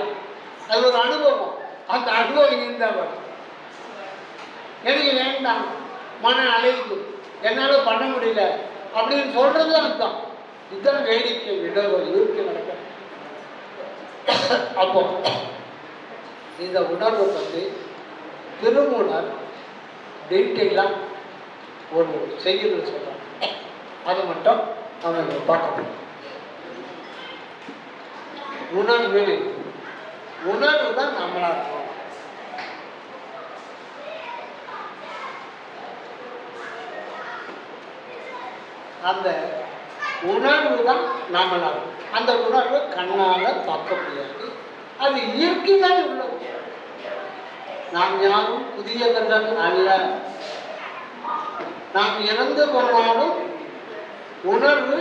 அது ஒரு அனுபவம். அந்த அனுபவம் இருந்தால் வரும். எனக்கு வேண்டாம், மன அழைப்பு, என்னால் பண்ண முடியல அப்படின்னு சொல்றது அதுதான். இதுதான் வேடிக்கை விடவும் இருக்கு நடக்க. அப்போ இந்த உணர்வை பற்றி திருமூலர் டீட்டெயிலாக ஒரு செய்திகள் சொல்கிறாங்க. அது மட்டும் நம்ம பார்க்கணும். உணர்வு தான் நம்மளா இருக்கும். அந்த உணர்வு தான் நம்மளா இருக்கும். அந்த உணர்வு கண்ணால பார்க்க முடியாது. அது இயற்கையாக உள்ளது. நாம் யாரும் புதியவர்கள் அல்ல. நாம் இறந்து போனாலும் உணர்வு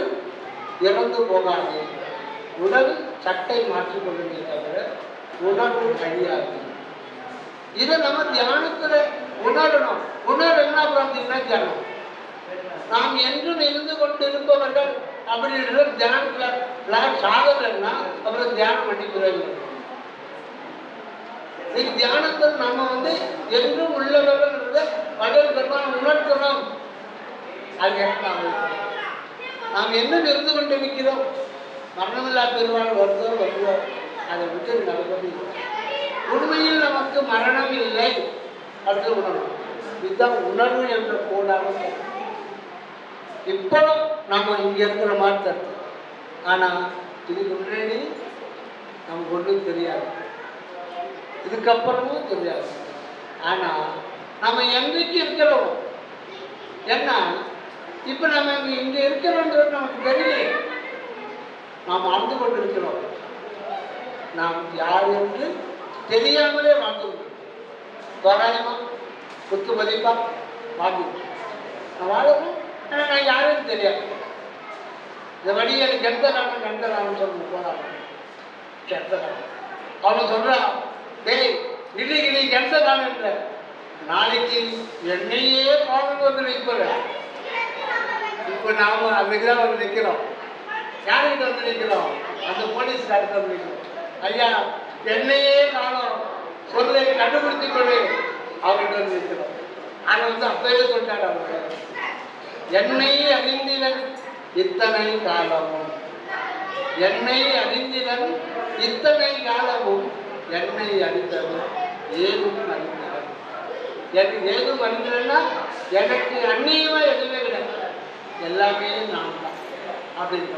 இறந்து போகாது. உடல் சட்டை மாற்றிக்கொள்ளுமே தவிர உணர்வு அழியாது. இதை நம்ம தியானத்துல உணரணும். உணர்வுன்னா பார்த்தீங்கன்னா தியானம். நாம் என்றும் இருந்து கொண்டு இருப்பவர்கள் அப்படின்ற தியானத்துல சாதனைன்னா அப்புறம் தியானம் பண்ணிக்கிறாங்க. தியானத்தில் நம்ம என்றும் உள்ளவர்கள் கடல் பெருமான் உணர்த்தணும். அது நாம் என்ன இருந்து கொண்டு இருக்கிறோம். மரணமில்லா பெருமாள் வருவோம். அதை விட்டு நடப்பது உண்மையில் நமக்கு மரணம் இல்லை அப்படின்னு உணரணும். இதுதான் உணர்வு என்ற கோடாக. இப்போ நம்ம இங்க இருக்கிற மாதிரி தருது. ஆனா இதுக்கு முன்னாடி நமக்கு ஒன்றும் தெரியாது, இதுக்கப்புறமும் தெரியாது. ஆனா நம்ம எங்கேக்கு இருக்கிறோம் ஏன்னா இப்ப நம்ம இங்க இருக்கிறோன்றது நமக்கு தெரியல. நாம் வாழ்ந்து கொண்டிருக்கிறோம். நாம் யார் என்று தெரியாமலே வாழ்ந்து தோராயமா குத்து மதிப்பா வாழ்ந்து நான் வாழணும். ஆனால் நான் யாருன்னு தெரியாது. இந்த வழியை கெந்தராமன் சொல்லணும் போறாங்க. கெந்தராமன் அவன் சொல்றான், டேய் இன்னைக்கு நீ கெந்தராமன் என்ற நாளைக்கு என்னையே காவல் வந்து நிற்ப. இப்ப நாம அதுக்குதான் வந்து நிற்கிறோம். யாருக்கிட்ட வந்து நிற்கிறோம்? அந்த போலீஸ்கார்ட்ட வந்து நிற்கிறோம். ஐயா என்னையே காணும் சொல்லை கண்டுபிடித்துக் கொண்டு அவர்கிட்ட வந்து நிற்கிறோம். அதை அப்பவே சொல்லிட்டாரு. அவங்க என்னை அறிந்தினன் இத்தனை காலமும், என்னை அறிந்தினன் இத்தனை காலமும், என்னை அறிந்தது ஏதும் அறிந்தவன். ஏதும் அறிந்ததுன்னா எனக்கு அந்நியமா எதுவுமே கிடையாது, எல்லாமே நான் தான் அப்படின்ற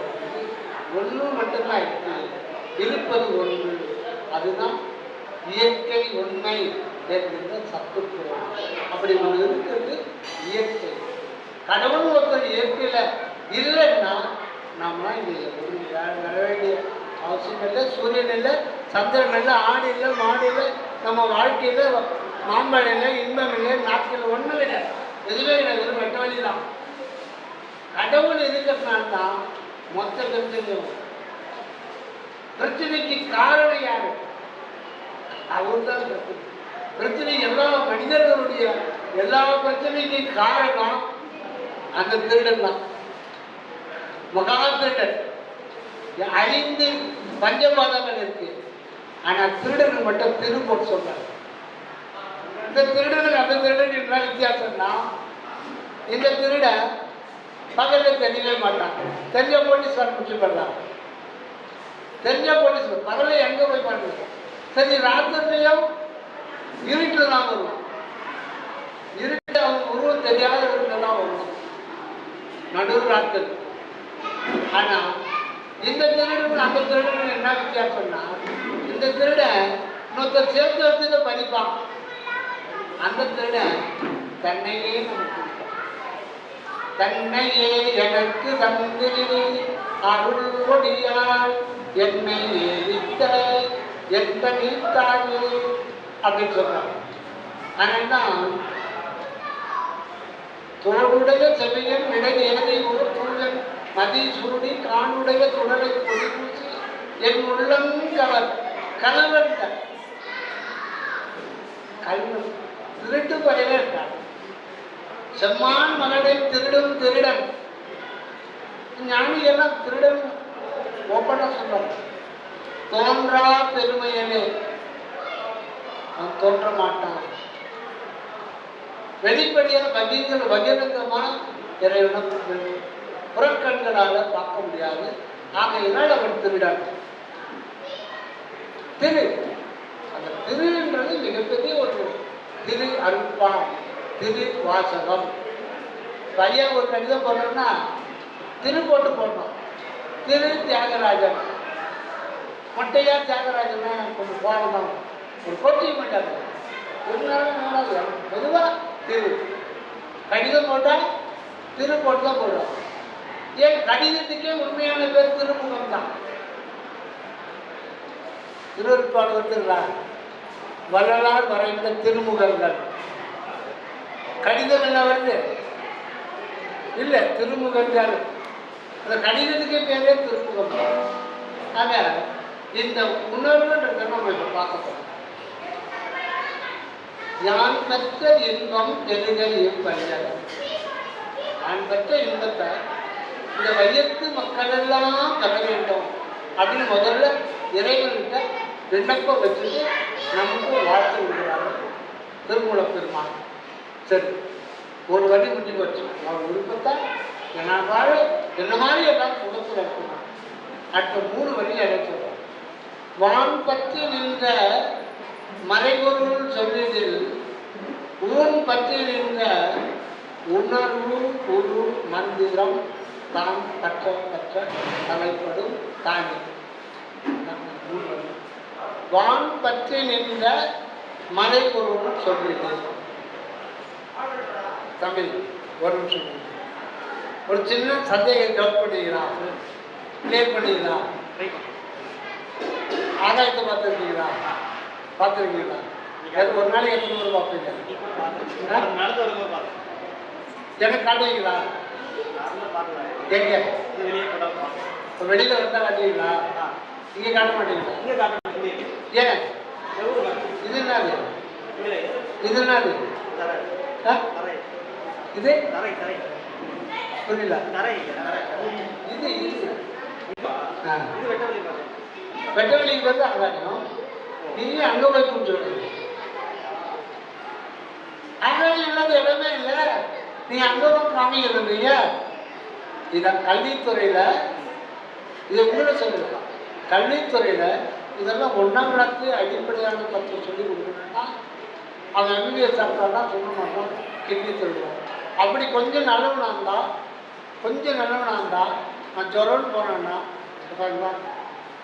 ஒன்று மட்டும்தான் இருப்பது ஒன்று. அதுதான் இயற்கை உண்மை என்கின்ற சத்துக்குறோம். அப்படி ஒன்று இருக்கிறது இயற்கை. கடவுள் ஒருத்தர் இயற்கையில இல்லைன்னா நம்மளாம் இங்கே வர வேண்டிய அவசியம் இல்லை. சூரியன் இல்லை, சந்திரன் இல்லை, ஆடு இல்லை, மாடு இல்லை, நம்ம வாழ்க்கையில மாம்பழம் இல்லை, இன்பம் இல்லை, நாட்கள் ஒன்றும் இல்லை, எதுவுமே இல்லை. வெறும் வெட்ட வழி தான். கடவுள் இருக்கிறதுனால்தான் மொத்த பிரச்சனையும். பிரச்சனைக்கு காரணம் யாரு? அவர் தான் பிரச்சனை. எல்லா மனிதர்களுடைய எல்லா பிரச்சனைக்கு காரணம் அந்த திருடன் தான். மகா திருடன். 5 பஞ்சபாதங்கள் இருக்கு. ஆனா திருடனுக்கு மட்டும் திரு போட்டு சொல்றாங்க. இந்த திருடனுக்கு அந்த திருடன் என்றால் வித்தியாசம்னா, இந்த திருட பகல்ல தெரியவே மாட்டான். தெரிஞ்ச போலீஸ்காரன் முடிச்சு பண்ணலாம். தெரிஞ்ச போலீஸ் பகல எங்க போய் பண்ணுங்க. சரி, ராத்திரிலையும் இருட்டில் தான் வருவான். இருட்டு அவன் உருவம் தெரியாத இருட்டெல்லாம் வருவான். நடுராத்திரி. ஆனா இந்த திருடன் அந்த திருடன் என்ன வித்தியாசம்னா, இந்த திருடன் இன்னொருத்தர் சேர்த்து வச்சுட்டு படிப்பான், அந்த திருடன் தன்னையே நமக்கு தன்னையே எனக்கு தந்து அருள் கொடியால் என்னை ஏறித்த எந்த நீத்தாது அப்படின்னு சொல்றாங்க. ஆனால் தோடுடைய செவியன் இடை ஏறி ஒரு தூழன் மதி சூடி காணுடைய துணரை கொடி பூசி என் உள்ளம் கலவன் கல்வன் திருட்டு பயிலே இருக்காங்க. செம்மான் மகனை திருடும் திருடன். ஞானி எல்லாம் திருடன் ஓப்பனா சொல்றாங்க. தோன்றா பெருமையனே அவன் தோன்ற மாட்டான். வெளிப்படையா பகிரங்கமா இறைவனை புறக்கண்களால பார்க்க முடியாது. ஆகையினால் அவன் திருடான். திரு அந்த திருன்றது மிகப்பெரிய ஒரு திரு அருட்பா, திரு வாசகம். பையன் ஒரு கடிதம் போடணும்னா திரு போட்டு போடணும். திரு தியாகராஜன், மொட்டையா தியாகராஜன் கொஞ்சம் போடணும், ஒரு கோச்சிக்க மாட்டாங்க. பொதுவா திரு கடிதம் போட்டா திரு போட்டு தான் போடுவோம். ஏன் கடிதத்துக்கே உண்மையான பேர் திருமுகம் தான். திருவருட்பாடு வந்துடுறா, வள்ளலார் வரைந்த திருமுகங்கள். கடிதம் என்ன வருது இல்ல, திருமுகங்கள். அந்த கடிதத்துக்கே பேரே திருமுகம் தான். ஆக இந்த உணர்வுன்றதை நம்ம இப்ப பார்க்க போறோம். யான் பெற்ற இன்பம் பெருகையும் பஞ்சகம். நான் பெற்ற இன்பத்தை இந்த வையத்து மக்கள் எல்லாம் பெற வேண்டும் அப்படின்னு முதல்ல இறைவன்கிட்ட விண்ணப்பம் வச்சுட்டு நமக்கு வாழ்த்து விடுகிறார்கள் திருமூல பெருமான். சரி, ஒரு வழி முடிஞ்சு போச்சு. அவர் விருப்பத்தை என்ன வாழ என்ன மாதிரி எல்லாம் சுகத்தில் இருக்கணும். அடுத்த 3 வழி அடைச்சிடுறோம். வான் பற்றி நின்ற மறைபொருள் சொல்லிதில் ஊன் பற்றி நின்ற உணர்வு குரு மந்திரம் தான் கற்ற கற்ற தலைப்படும் தாண்டி. வான் பற்றி நின்ற மறைபொருள் சொல்லிதில். தமிழ் ஒரு நிமிஷம், ஒரு சின்ன சந்தேகம் டவுட் பண்ணிக்கலாம், கிளியர் பண்ணிக்கலாம். ஆகாயத்தை பார்த்துருக்கீங்களா? பார்த்துருக்கீங்களா? ஒரு நாளைக்கு எத்தனை முறை பார்ப்பீங்க? எனக்கு காட்டுவீங்களா? எங்க வெளியில வந்தா காட்டுவீங்களா? இங்க காட்ட மாட்டீங்களா? ஏன் இது என்னது? இது என்னது? இது புரியல. இது வெட்டவெளிக்கு வந்து ஆகாயம். நீ அங்க போய் புரிஞ்சுக்கணும். ஆகாயம் இல்லாத இடமே இல்லை. நீ அங்க போய் காமிக்கிறீங்க. இதான் கல்வித்துறையில இதை உங்களை சொல்லிருக்கான். கல்வித்துறையில இதெல்லாம் 1ஆம் கிளாஸு அடிப்படையான தத்துவம் சொல்லி கொடுக்கணும்னா அவன் எம்பிபிஎஸ் சாப்பிட்டாலாம் சொல்ல மாட்டோம், கிட்னி சொல்லுவோம். அப்படி கொஞ்சம் நல்லவனா இருந்தா நான் ஜொரம்னு போனேன்னா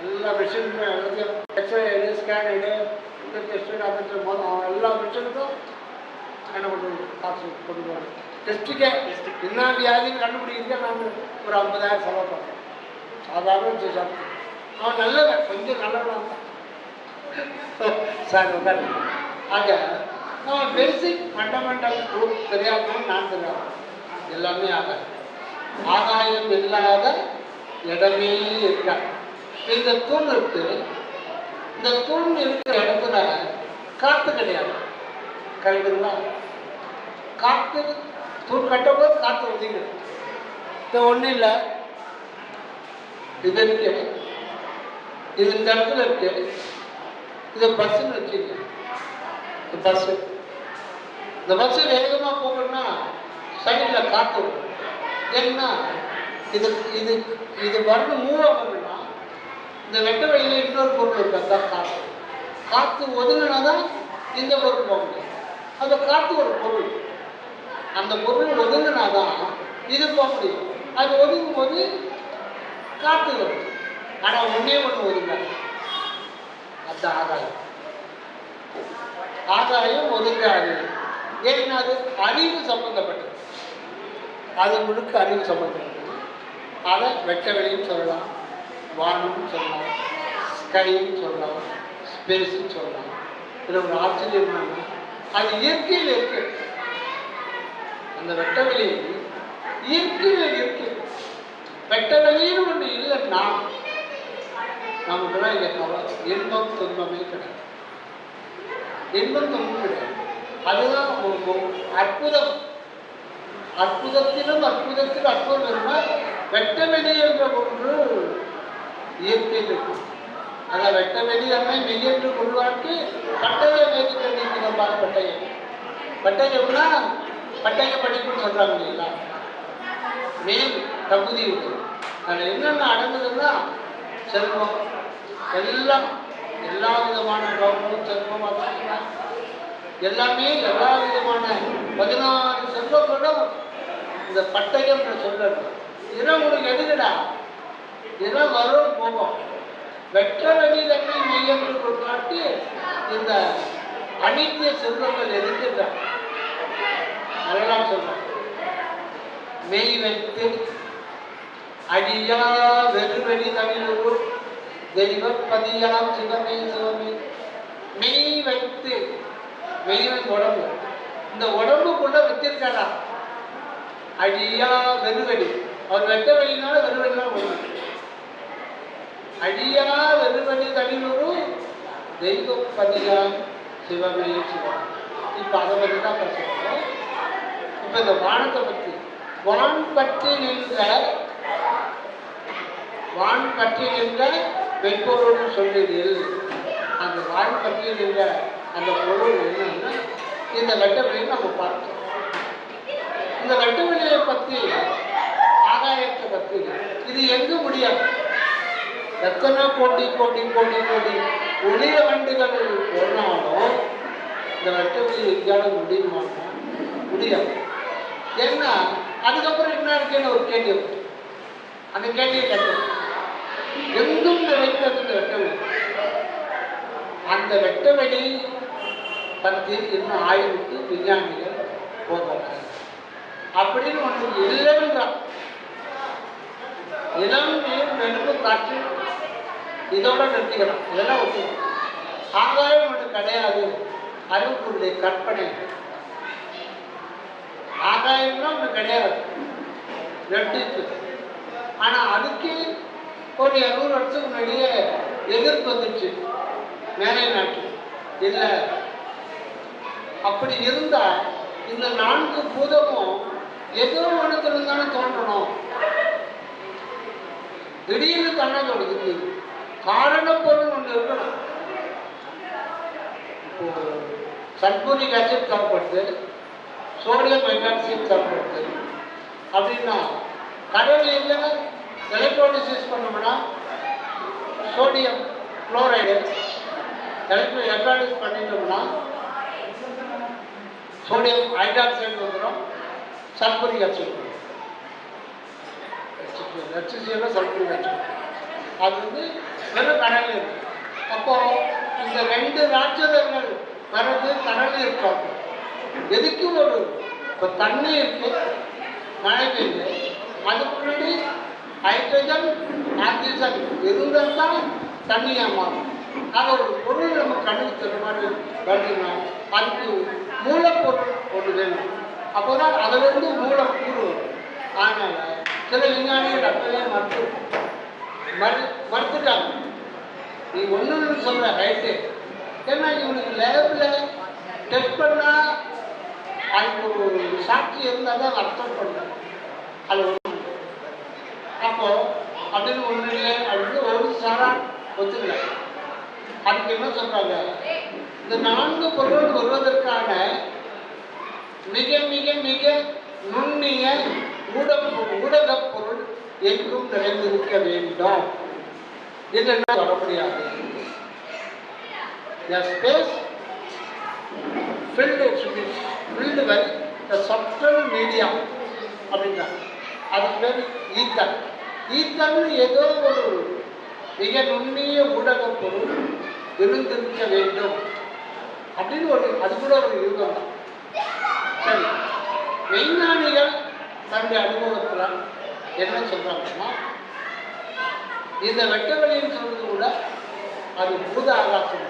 எல்லா மிஷினுக்கும் எல்லாத்தையும் எக்ஸ்ரே எடு, ஸ்கேன் எடு, இந்த டெஸ்ட் அப்படின்னு போதும். அவன் எல்லா மிஷினுக்கும் என்ன பண்ணுறது, காசு கொண்டு போவாங்க. டெஸ்ட்டுக்கே என்ன வியாதின்னு கண்டுபிடிக்கிறதுக்கே நான் ஒரு 50,000 செலவு பண்ணுறேன். சாதாரண சாப்பிட்டு அவன் நல்லவன், கொஞ்சம் நல்லவன் தான் சார் உட்காரு. ஆக அவன் பேசிக் ஃபண்டமெண்டல் குரூப் தெரியாமல் நான் தெரியாது எல்லாமே ஆகாயம் இல்லாத இடமே இருக்காது. இந்த தூண் இருக்கு, இந்த தூண் இருக்கிற இடத்துல காற்று கிடையாது. கரெக்டுங்களா? காற்று தூண் கட்டும்போது காற்று ஒதுங்கிடும். இது ஒன்றும் இல்லை, இது இருக்கு, இது இந்த இடத்துல இருக்கு. இது பஸ்ஸுன்னு வச்சுக்க. பஸ்ஸு, இந்த பஸ்ஸு வேகமாக போகணும்னா சைடில் காற்று வரும். ஏன்னா இது இது இது வரணும், மூவ் ஆகணும்னா இந்த வெட்ட வழியில் இன்னொரு பொருள் இருக்கு, அதுதான் காற்று. காற்று ஒதுங்கினா தான் இந்த பொருள் போக முடியும். அந்த காற்று ஒரு பொருள், அந்த பொருள் ஒதுங்கினா தான் இது போக முடியும். அது ஒதுங்கும் போது காற்று வரும். ஆனால் ஒன்றே ஒன்று ஒதுங்காது, அந்த ஆகாயம். ஆகாயம் ஒதுங்காது. ஏன்னா அது அறிவு சம்பந்தப்பட்டது, அது முழுக்க அறிவு சம்பந்தப்பட்டது. அதை வெட்ட வெளியும் சொல்லலாம், வானம்னு சொல்லலாம், ஸ்கைன்னு சொல்லலாம், ஸ்பேஸ்ன்னு சொல்லலாம். இதில் ஒரு ஆச்சரியம் என்னன்னா, அது இயற்கையில் இருக்கு. அந்த வெட்ட வெளி இயற்கையில் இருக்கு. வெட்ட வெளின்னு ஒன்று இல்லைன்னா நமக்குலாம் இங்கே இன்பம் துன்பமே கிடையாது. இன்பம் துன்பம் கிடையாது. அதுதான் அற்புதம். அற்புதத்திலும் அற்புதத்தில் அற்புதம் இருந்தால் வெட்ட வெளி என்ற ஒன்று இயற்கையில் இருக்கும். அதான் வெட்ட வெளி அம்மை மெய்யென்று கொள்வார்க்கு பட்டய வேதிக்க நீக்கிறப்பா. பட்டயம் பட்டயம்னா பட்டய படிப்புன்னு சொல்றாங்க இல்லைங்களா, மேல் தகுதி இருக்கு. அதில் என்னென்ன அடங்குதுன்னா செல்வம், எல்லாம் எல்லா விதமான கௌரவம், செல்வம், அதிர்ஷ்டம் எல்லாமே எல்லா விதமான 16 செல்வங்களும் இந்த பட்டயம் சொல்லணும். இதெல்லாம் உங்களுக்கு எதுக்குடா? இதெல்லாம் வரும் போகும். வெற்ற வெளி தன்மை மெய்யென்று கொண்டாட்டி இந்த அனித்திய செல்வங்கள் எதுக்குதான் அதெல்லாம் சொல்றோம். மெய் வைத்து அடியா வெறுவெளி தமிழ் தெய்வப்பதியாம் சிவமே சிவமே. மெய் வைத்து, மெய்வன் உடம்பு, இந்த உடம்புக்குள்ள வச்சிருக்காடா அடியா வெறுவெளி. அவர் வெட்ட வெளினால வெறுவெளிலாம் வரும். அடியா வெறுவெளி தமிழ் தெய்வப்பதியாம் சிவமே சிவம். இப்போ அதை பற்றி தான் பேசுகிறோம். இப்போ இந்த வானத்தை பற்றி, வான் பற்றி நின்ற மென்பொருள் சொல்லிடில், அந்த வான் பற்றி நின்ற அந்த பொருள் என்னன்னா இந்த வெட்டவெளியை நம்ம பார்த்தோம். இந்த வெட்டவெளியை பற்றி, ஆகாயத்தை பற்றி இது எங்க முடியாது. எத்தனை கோடி கோடி கோடி கோடி ஒளிய வண்டுகள் போனாலும் இந்த வெட்டவெளி எங்கேயாலும் முடியுமான்னா முடியாது. ஏன்னா அதுக்கப்புறம் என்ன இருக்குன்னு ஒரு கேள்வி வரும். அந்த கேள்வியை கேட்கணும், எங்கும் நிறைந்தது இந்த வெட்டவெளி. அந்த வெட்டவெளி பற்றி இன்னும் ஆய்வுக்கு விஞ்ஞானிகள் போகிறாங்க. அப்படின்னு ஒன்று இல்லைன்றான். இளம் நீர் நெருப்பு காற்று இதோட நிறுத்திக்கலாம், இதெல்லாம் ஒத்துக்கணும். ஆகாயம் ஒன்று கிடையாது, அறிவுக்குள்ளே கற்பனை. ஆகாயம்னா ஒன்று கிடையாது, ரெண்டு. ஆனால் அதுக்கு ஒரு 200 வருஷத்துக்கு முன்னாடியே எதிர்ப்பு வந்துடுச்சு மேலை நாட்டு. இல்லை, அப்படி இருந்தால் இந்த 4 பூதமும் ஏதோ ஒன்றுத்துல இருந்தானே தோன்றணும். திடீர்னு தானே தோணுது. காரண பொருள் ஒன்று இருக்கணும். இப்போ சல்பூரிக் ஆசிட் சாப்பிடுது, சோடியம் ஹைட்ராக்சைடு சாப்பிடுது அப்படின்னா கடலில் எலக்ட்ரோலிசிஸ் பண்ணோம்னா சோடியம் குளோரைடு எலக்ட்ராலிசிஸ் பண்ணிட்டோம்னா சோடியம் ஹைட்ராக்சைடு வந்துடும், சல்பூரிக் ஆசிட் வரும். HCl சல்பூரிக் ஆசிட் அது வெறும் கடலில் இருக்கு. அப்போ இந்த 2 ராட்சதங்கள் வர்றது கடலில் இருக்காங்க. எதுக்கு ஒரு இப்போ தண்ணி இருக்கு, மழை பெய்யுது, அதுக்கு முன்னாடி ஹைட்ரஜன் ஆக்சிஜன் இருந்தால் தான் தண்ணியாக மாறும். அது ஒரு பொருள் நம்ம கண்ணுக்கு தர மாதிரி வருதுன்னா அதுக்கு மூலப்பொருள் ஒன்று வேணும். அப்போ தான் அதிலிருந்து மூலக்கூறு வரும். அதனால் சில விஞ்ஞானிகள் அப்பவே மறுத்துட்டாங்க. நீ ஒன்று சொல்கிற ரைட்டு, ஏன்னா இவனுக்கு லேபில் டெஸ்ட் பண்ணால் அதுக்கு ஒரு சாட்சி இருந்தால் தான் அர்த்தம் பண்ணுறேன். அது ஒன்று. அப்போது அப்படின்னு ஒன்று இல்லை அப்படின்னு ஒரு சாரா ஒத்துக்கல. அதுக்கு என்ன சொல்கிறாங்க, இந்த 4 பொருள் வருவதற்கான மிக மிக மிக நுண்ணிய ஊடகப் பொருள் எங்கும் நிறைந்திருக்க வேண்டும். இல்லைன்னா வர முடியாது. The space filled with the subtle media அப்படின்னா அதுக்கு பேர் ஈத்தல். ஈத்தல் ஏதோ ஒரு மிக நுண்ணிய ஊடக பொருள் இருந்திருக்க வேண்டும் அப்படின்னு அது கூட ஒரு யுகம் தான். சரி, விஞ்ஞானிகள் தன்னுடைய அனுபவத்தில் என்ன சொல்றாங்கன்னா, இந்த வெட்ட வெளின்னு சொல்றது கூட அது பூத ஆகாசம்,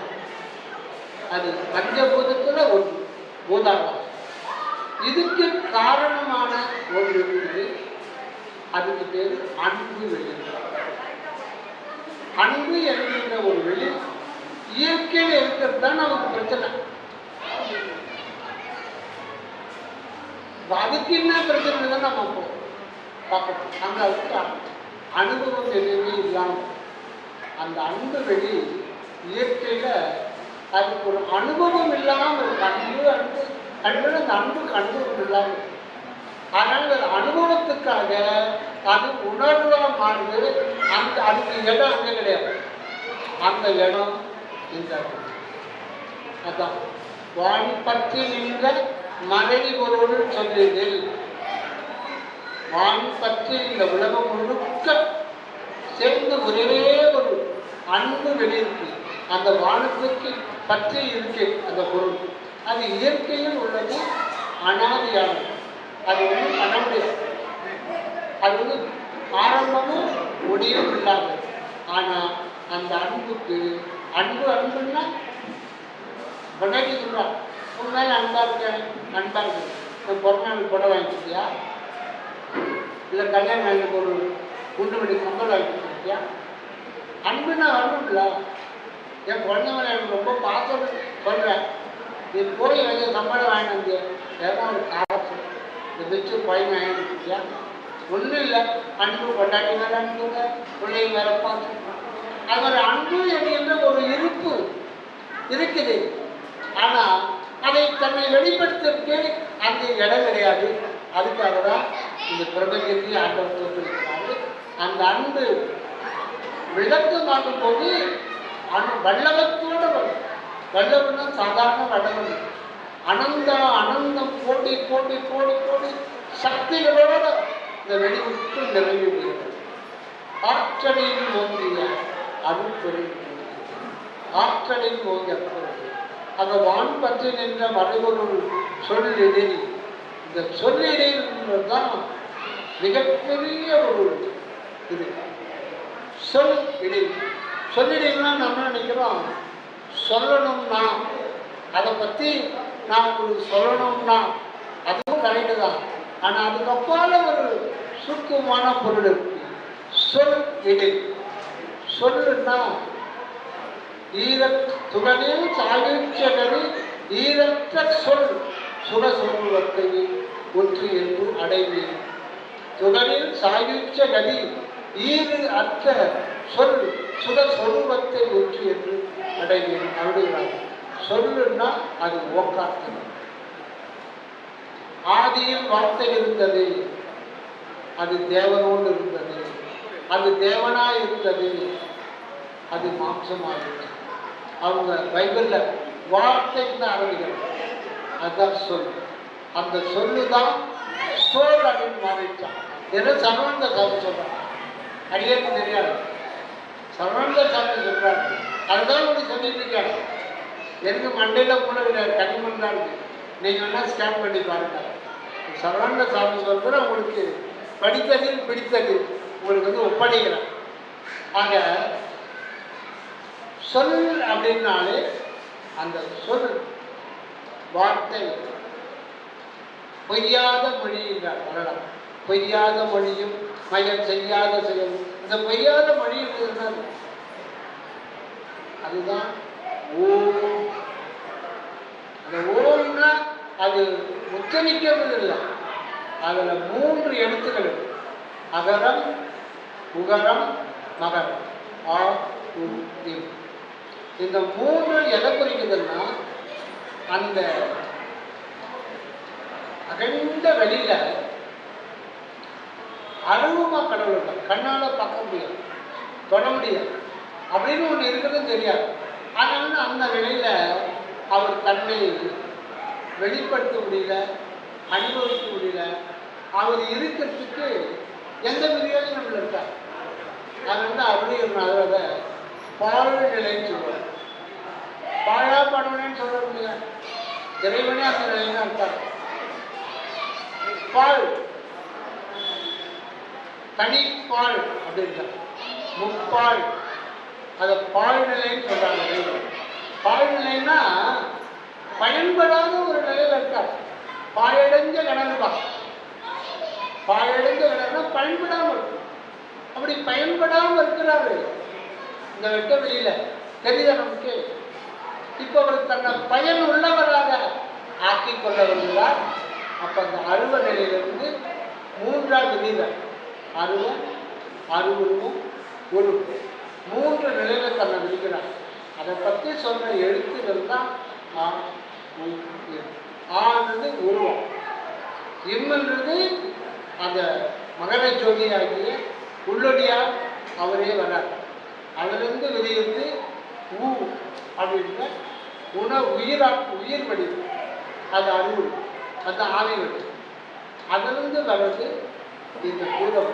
அது பஞ்சபூதத்துல ஒன்று பூத ஆகாசம். இதுக்கு காரணமான ஒன்று இருக்குது, அதுக்கு பேர் அன்பு வெளி. அன்பு என்கின்ற ஒரு வெளி இயற்கையில் இருக்கிறது தான் நமக்கு பிரச்சனை. அதுக்கு என்ன பிரச்சனை தான் நம்ம பார்க்கணும். அந்த அதுக்கு அனுபவம் எதுவுமே இல்லாமல் அந்த அன்பு வெளி இயற்கையில அதுக்கு ஒரு அனுபவம் இல்லாமல் இருக்கு. அன்பு அன்பு அன்பு அந்த அன்புக்கு அனுபவம் இல்லாமல், அதனால அனுபவத்துக்காக அது உணர்வா மாறுது. அந்த அதுக்கு இடம் அங்கே கிடையாது. அந்த இடம் இந்த அதான் வாணி பற்றி நின்ற மறை பொருள் சொல்லியதில் வாணி பற்றி இந்த உலகம் முழுக்க சேர்ந்து ஒரே ஒரு அன்பு வெளியிருக்கு. அந்த வானத்துக்கு பற்றி இருக்கு அந்த பொருள். அது இயற்கையில் உள்ளது, அனாதியானது. அது ஒன்றும் பண்ண முடியாது. அது ஆரம்பமும் முடியும் இல்லாதது. ஆனால் அந்த அன்புக்கு அன்புன்னா பொண்டாட்டி சொல்றா, உண்மையில அன்பா இருக்கேன், அன்பா இருக்கு. என் பிறநாள் புடவை வாங்கிக்கிட்டியா, இல்லை கல்யாணம் நாளுக்கு ஒரு குண்டுமணி கம்பல் வாங்கிக்கிட்டியா? அன்புன்னா வரணும்ல. என் குழந்தைங்களை எனக்கு ரொம்ப பாசம் சொல்கிறேன். நீ போய் வந்து சம்பளம் வாங்கிட்டு வந்து ஏதோ ஒரு காசு இந்த வச்சு பையன் வாங்கிக்கிட்டியா? ஒன்றும் இல்லை. அன்பு கொண்டாட்டி மேலே அன்புங்க, பிள்ளைங்க வேற பார்த்து அது ஒரு அன்பு என்கின்ற ஒரு இருப்பு இருக்குது. ஆனால் அதை தன்னை வெளிப்படுத்துறதுக்கு அந்த இடம் கிடையாது. அதுக்காக தான் இந்த பிரபஞ்சத்தை ஆண்டவர் தோற்றுவிக்கிறாரு. அந்த அன்பு விளக்கமாகும் போது வல்லவத்தோடு வரும். வல்லவன்னா சாதாரண வல்லவன், அனந்தம் கோடி கோடி கோடி கோடி சக்திகளோட இந்த வெளிவிட்டு நிறைவு விடுகிறது. ஆற்றலில் ஓங்கிய அருட்பெரு ஆற்றலில் ஓங்கிய அந்த வான் பற்றி நின்ற மறைபொருள் சொல்லிடில். இந்த சொல்லிடில் தான் மிகப்பெரிய ஒரு இது. சொல் இடில். சொல்லிடில்னா நம்ம நினைக்கிறோம் சொல்லணும்னா, அதை பற்றி நான் உங்களுக்கு சொல்லணும்னா அதுவும் கரெக்டு தான். ஆனால் அதுக்கப்பால ஒரு சுருக்கமான பொருள் இருக்கு. சொல் இடில். சொல்லுன்னா துகளில் சாயுச்சகரி ஈரற்ற சொல் சுரசொருவத்தை ஒன்று என்று அடைவேன். துகளில் சாயுச்ச கதி ஈறு அற்ற சொல் சுரஸ்வரூபத்தை ஒன்று என்று அடைவேன் அப்படிங்கிறாங்க. சொல்லுன்னா அது ஓக்காத்தது. ஆதியில் வார்த்தை இருந்தது, அது தேவனோடு இருந்தது, அது தேவனாய் இருந்தது, அது மாம்சமாகிருச்சு. அவங்க பைபிள்ல வார்த்தைன்னு ஆரம்பிக்கிறாங்க. அதுதான் சொல். அந்த சொல்லுதான் சோல் அப்படின்னு மாறிடுச்சான். ஏன்னா சரவண சாமி சொல்றாங்க, அடியேன்னு தெரியாது. சரவண சாமி சொல்றாங்க, அதுதான் உங்களுக்கு சொல்லிட்டு இருக்காங்க. எனக்கு மண்டையில கூட கிடையாது, கனிமண் தான் இருக்கு. நீங்க வேணா ஸ்கேன் பண்ணி பாருங்க. சரவண சாமி சொல்ற உங்களுக்கு படித்ததில் பிடித்தது உங்களுக்கு வந்து ஒப்படைக்கிறேன். ஆக சொல் அப்படின்னாலே அந்த சொல் வார்த்தை பொய்யாத மொழி என்றார் வரலாம். பொய்யாத மொழியும் மயல் செய்யாத செயல். இந்த பொய்யாத மொழி என்னது? அதுதான் ஓம். அந்த ஓம்னா அது உச்சரிக்கிறது இல்லை. அதில் 3 எழுத்துக்கள், அகரம் உகரம் மகரம். ஆ உ இம். இந்த 3 எதை குறிக்குதுன்னா, அந்த அகண்ட வெளியில அருவமா கடவுள் கண்ணால பார்க்க முடியாது, தொட முடியாது அப்படின்னு ஒன்று இருக்கிறதுன்னு தெரியாது. அதனால அந்த நிலையில அவர் தன்னை வெளிப்படுத்த முடியல, அனுபவிக்க முடியல. அவர் இருக்கிறதுக்கு எந்த விதியாலும் நம்மள இருக்கா. அது அப்படி அதோட பாழ்வு நிலைன்னு சொல்லுவாங்க. பாழா படவனேன்னு சொல்ல முடியாது. இறைவனே அந்த நிலையில இருக்காரு. பால் தனிப்பால் அப்படின்ற முப்பால் அதை பால் நிலைன்னு சொல்றாங்க. பால் நிலைன்னா பயன்படாத ஒரு நிலையில இருக்காரு. பாழடைஞ்ச கிணறுபா. பாழடைஞ்ச கிணறுனா பயன்படாமல் இருக்கு. அப்படி பயன்படாமல் இருக்கிறாரு இந்த வெட்ட வெளியில. தெரியுதா நமக்கு? இப்ப அவர் தன்னை பயன் உள்ளவராக ஆக்கிக் கொள்ள வருகிறார். அப்ப அந்த அருவ நிலையிலிருந்து மூன்றாவது விதிகள் அருவம், அருவுருவம், உருவம், மூன்று நிலையில தன்னை விடுகிறார். அதை பற்றி சொன்ன எழுத்துக்கள் தான் ஆனது உருவம், இம்ன்றது அந்த மகர ஜோதி ஆகிய உள்ளொடியார் அவரே வரார். அதிலிருந்து வெளியிருந்து ஊ அப்படின்ற உயிர் வடிவம், அது அருள், அந்த ஆவி வடிவம். அதிலிருந்து வர்றது இந்த பூதம்.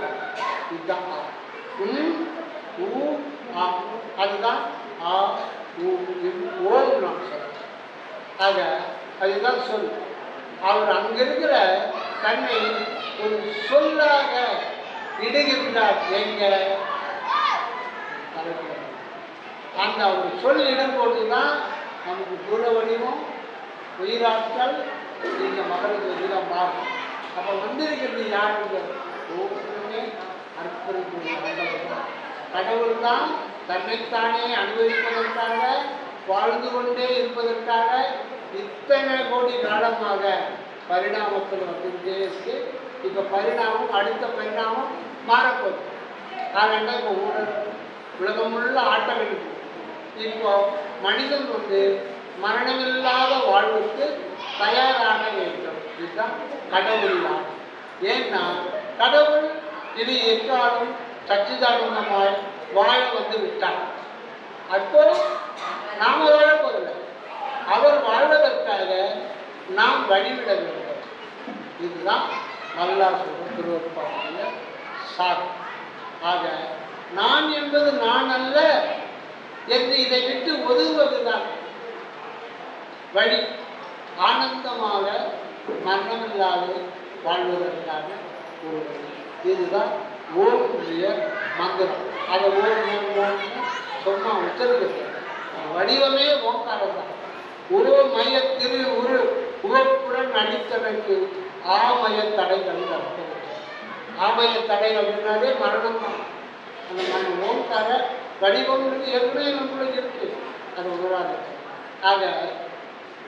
இதுதான் அதுதான் ஓம் நாம் சொல்றோம். ஆக அதுதான் சொல். அவர் அங்கிருக்கிற தன்னை ஒரு சொல்லாக இடுகின்றார். எங்க அந்த ஒரு சொல் இடும்போதுதான் நமக்கு தூர வடிவம், உயிராற்றல், நீங்க மகளுக்கு எதிராக மாறும். அப்ப வந்திருக்கிறது யாருங்க? ஒவ்வொருமே அற்புதம். கடவுள் தான் தன்னைத்தானே அனுபவிப்பதற்காக, வாழ்ந்து கொண்டே இருப்பதற்காக இத்தனை கோடி காலமாக பரிணாமத்தில் வந்துகிட்டே இருக்கு. இப்ப பரிணாமம், அடுத்த பரிணாமம் மாறப்போகுது. அதனால இப்போ உலகமுள்ள ஆட்டம் இருக்கு. இப்போ மனிதன் மரணமில்லாத வாழ்வுக்கு தயாராக வேண்டும். இதுதான் கடவுள். ஏன்னா கடவுள் இது எக்காலும் சச்சிதானந்தமாய் வாழ வந்து விட்டார். அப்போ நாம வாழ போதில்லை, அவர் வாழ்வதற்காக நாம் வழிவிட வேண்டும். இதுதான் நல்லா சொல்ற திருவருட்பாவுடைய சார். ஆக நான் என்பது நான் அல்ல என்று இதை விட்டு ஒதுங்குவதுதான் வழி. ஆனந்தமாக மரணமில்லாது வாழ்வதற்கான ஒரு வழி. இதுதான் ஓரிய மந்திரம். அதை ஓம் சும்மா உச்சரிக்க வடிவமே ஓங்காரம் தான். உருவ மைய திரு உரு உவப்புடன் அடித்ததற்கு ஆமய தடைகள் அர்த்தம். ஆமய தடைகள் அப்படின்னாலே மரணம் தான். அந்த ஓங்கார வடிவம் ஏற்கனவே நம்மளுக்கு இருக்கு, அது உணராது. ஆக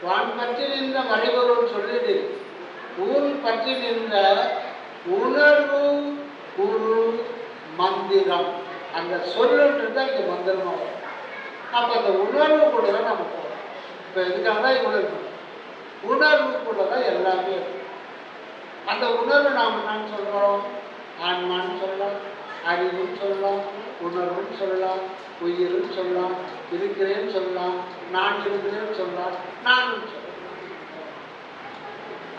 வான் பற்றி நின்ற மறைபொருள் சொல்லிடு ஊன் பற்றி நின்ற உணர்வு குரு மந்திரம். அந்த சொல்லுன்றது தான் இங்க மந்திரமா வரும். அப்ப அந்த உணர்வு கூட தான் நம்ம போகிறோம். இப்ப எதுக்காக தான் இவ்வளவு இருக்கும், உணர்வு கூட தான் எல்லாமே இருக்கும். அந்த உணர்வு நாம் என்னன்னு சொல்றோம்? ஆன்மான்னு சொல்லலாம், அறிவுன்னு சொல்லலாம், உணர்வுன்னு சொல்லலாம், உயிர்ன்னு சொல்லலாம், இருக்கிறேன்னு சொல்லலாம், நான் இருக்கிறேன்னு சொல்லலாம், நான் சொல்லலாம்.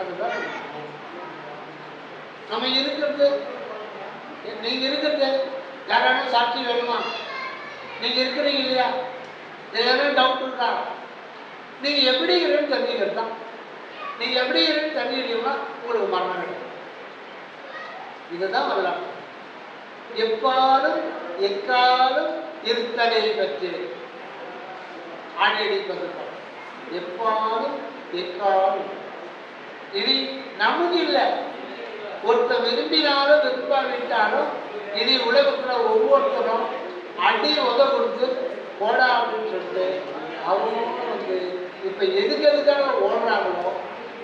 அதுதான் நம்ம இருக்கிறது. நீங்க இருக்கிறது யாராலும் சாட்சி வேணுமா? நீங்க இருக்கிறீங்க இல்லையா? ஏதாவது டவுட் இருக்கா? நீங்க எப்படி இருக்கிறேன்னு தெரிஞ்சுக்கிறது தான். நீங்க எப்படி இருக்கிறேன்னு தெரிஞ்சுக்கிட்டீங்கன்னா உங்களுக்கு மரணம் கிடைக்கும். இதுதான் வரலாறு. எப்பாலும் எக்காலும் இருத்தலை பற்றி ஆடியடிப்பதற்காக எப்பாலும் எக்காலும். இனி நமக்கு இல்லை, ஒருத்தர் விரும்பினாலும் விரும்பாவிட்டாலும் இனி உலகத்துல ஒவ்வொருத்தரும் அடி உத கொடுத்து போடா அப்படின்னு சொல்லிட்டு அவங்களும் இப்ப எதுக்காக ஓடுறாங்களோ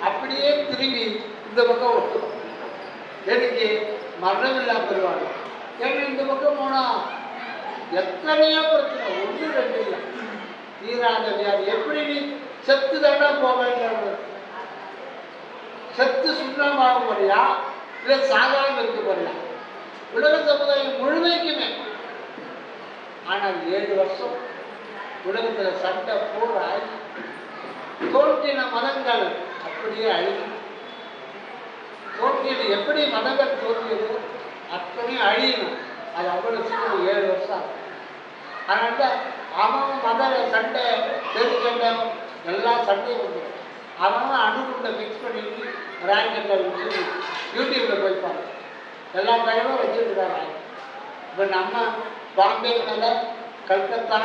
அப்படியே திரும்பி இந்த பக்கம் ஓடும். எனக்கு மரணம் இல்லாம பெறுவாங்க. ஏன்னா இந்த பக்கம் போனா எத்தனையோ பிரச்சனை, ஒன்று ரெண்டு இல்லை, தீராத வியாதி. எப்படி நீ செத்து தாண்டா போவேன்? செத்து சுண்ணமாக போறியா இல்லை சாதாரண இருக்க போறியா? உலக சமுதாயம் முழுமைக்குமே. ஆனால் 7 வருஷம் உலகத்துல சண்டை போராய் தோன்றின மதங்கள் அப்படியே அழிவு. தோன்றியது எப்படி மதங்கள் தோன்றியது அத்தனையும் அழியணும். அது அவ்வளோ சீக்கிரம் 7 வருஷம் ஆகும். அதனால அவன் மத சண்டை தெரு சண்டை எல்லாம் சண்டையும் வந்துடும். அவன் அணுகுண்டை ஃபிக்ஸ் பண்ணிட்டு ராக்கெட்டில் வச்சு யூடியூப்பில் போய்ப்பாங்க. எல்லா கையிலும் வச்சுருக்காங்க. இப்போ நம்ம பாம்பே மேலே கல்கத்தா,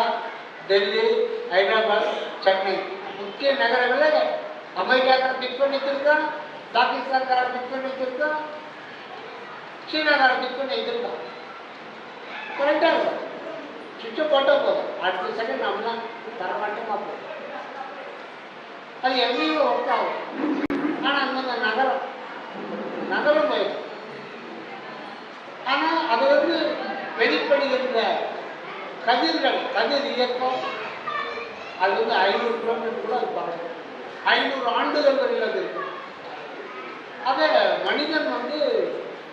டெல்லி, ஹைதராபாத், சென்னை முக்கிய நகரங்களில் அமெரிக்காக்காரன் ஃபிக்ஸ் பண்ணி வச்சுருக்கான், பாகிஸ்தான்காரன் ஃபிக்ஸ் பண்ணி வச்சுருக்கான், சீனாக்காரன் ஃபிக்ஸ் பண்ணி வச்சுருக்கான். கரெக்டாக இருக்கும். சுவிட்சை போட்டால் போதும், அடுத்த செகண்ட் நம்மளாம் தரமாட்டமாக போகும். அது எங்கேயும் ஒர்க் ஆகும். ஆனால் அந்தந்த நகரம் போயிடும். ஆனால் அது வெளிப்படுகின்ற கதிர் இயக்கம் அது 500 கிலோமீட்டருக்குள்ள அது பறக்கும். 500 ஆண்டுகள் வரையில் அது இருக்கும். அதை மனிதன்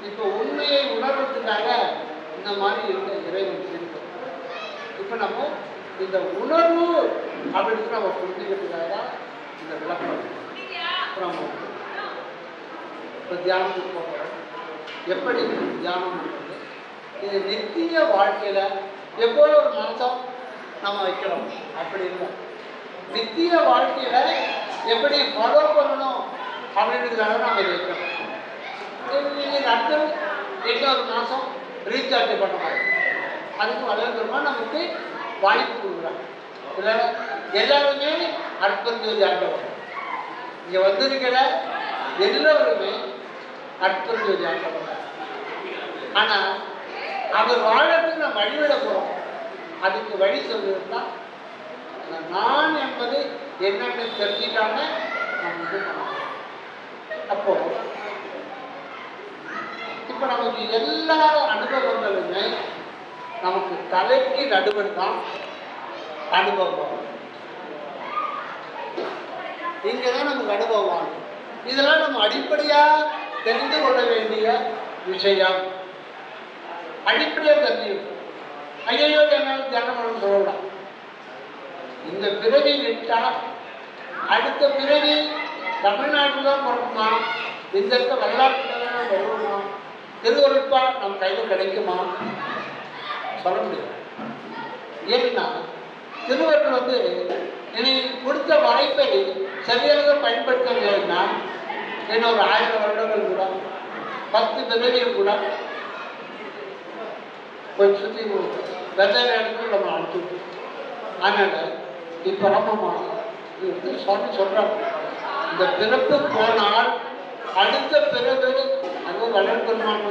இப்போ உண்மையை உணர்வதற்காக இந்த மாதிரி இருந்த இறைவன் செய்திருக்கோம். இப்போ நம்ம இந்த உணர்வு அப்படின்னு நம்ம புரிஞ்சுக்கிறதுக்காக தான் இந்த விளக்கம். அப்புறம் இப்போ தியானத்துக்கு போகிறோம். எப்படி தியானம் பண்ணுறது? இது நித்திய வாழ்க்கையில் எப்போ ஒரு மாதம் நம்ம வைக்கிறோம் அப்படி இல்லை. நித்திய வாழ்க்கையில் எப்படி ஃபாலோ பண்ணணும் அப்படின்றதுக்காக நம்ம இதை வைக்கிறோம். நீங்கள் அடுத்த இன்னொரு மாதம் ரீசார்ஜ் பண்ண மாட்டோம். அதுக்கு வளர்ந்துருமா நமக்கு வாய்ப்பு கொடுக்குறாங்க. இல்லை எல்லாருமே அற்புதம் ஆண்டவர் இங்கே வந்திருக்கிற எல்லோருமே அற்புதம் ஆண்டவர். ஆனால் அவர் வாழறதுக்கு நம்ம வழிவிட போகிறோம். அதுக்கு வழி சொல்லியிருந்தா நான் என்பது என்னென்னு தெரிஞ்சிக்காம நம்ம இது பண்ணலாம். அப்போ இப்போ நமக்கு எல்லா அனுபவங்களுமே நமக்கு தலைக்கு நடுவன் தான் அனுபவம். இங்கே தான் நமக்கு அனுபவம் ஆகும். இதெல்லாம் நம்ம அடிப்படையாக தெரிந்து கொள்ள வேண்டிய விஷயம். அடிப்படையாக தெரிஞ்சுக்கணும். ஐயோ என்னால் தியானம் பண்ண சொல்லலாம். இந்த பிறவி விட்டால் அடுத்த பிறவி தமிழ்நாட்டில் தான் பிறக்குமா, இந்த இருக்க வரலாற்றில் தான் வருவோமா, திருவருட்பா நம்ம கையில் கிடைக்குமா சொல்ல முடியாது. ஏன்னா திருவருள் இனி கொடுத்த வாய்ப்பை சரியாக பயன்படுத்தலைன்னா இன்னொரு 1000 வருடங்கள் கூட 10 பிறவியும் கூட கொஞ்சம் சுற்றி வெவ்வேறு இடத்துல நம்ம அனுப்பிட்டு. அதனால் இப்போ நம்ம சொல்கிறாங்க, இந்த பிறப்பு போனால் அடுத்த பிறகு அது வளர்ப்பெருமான்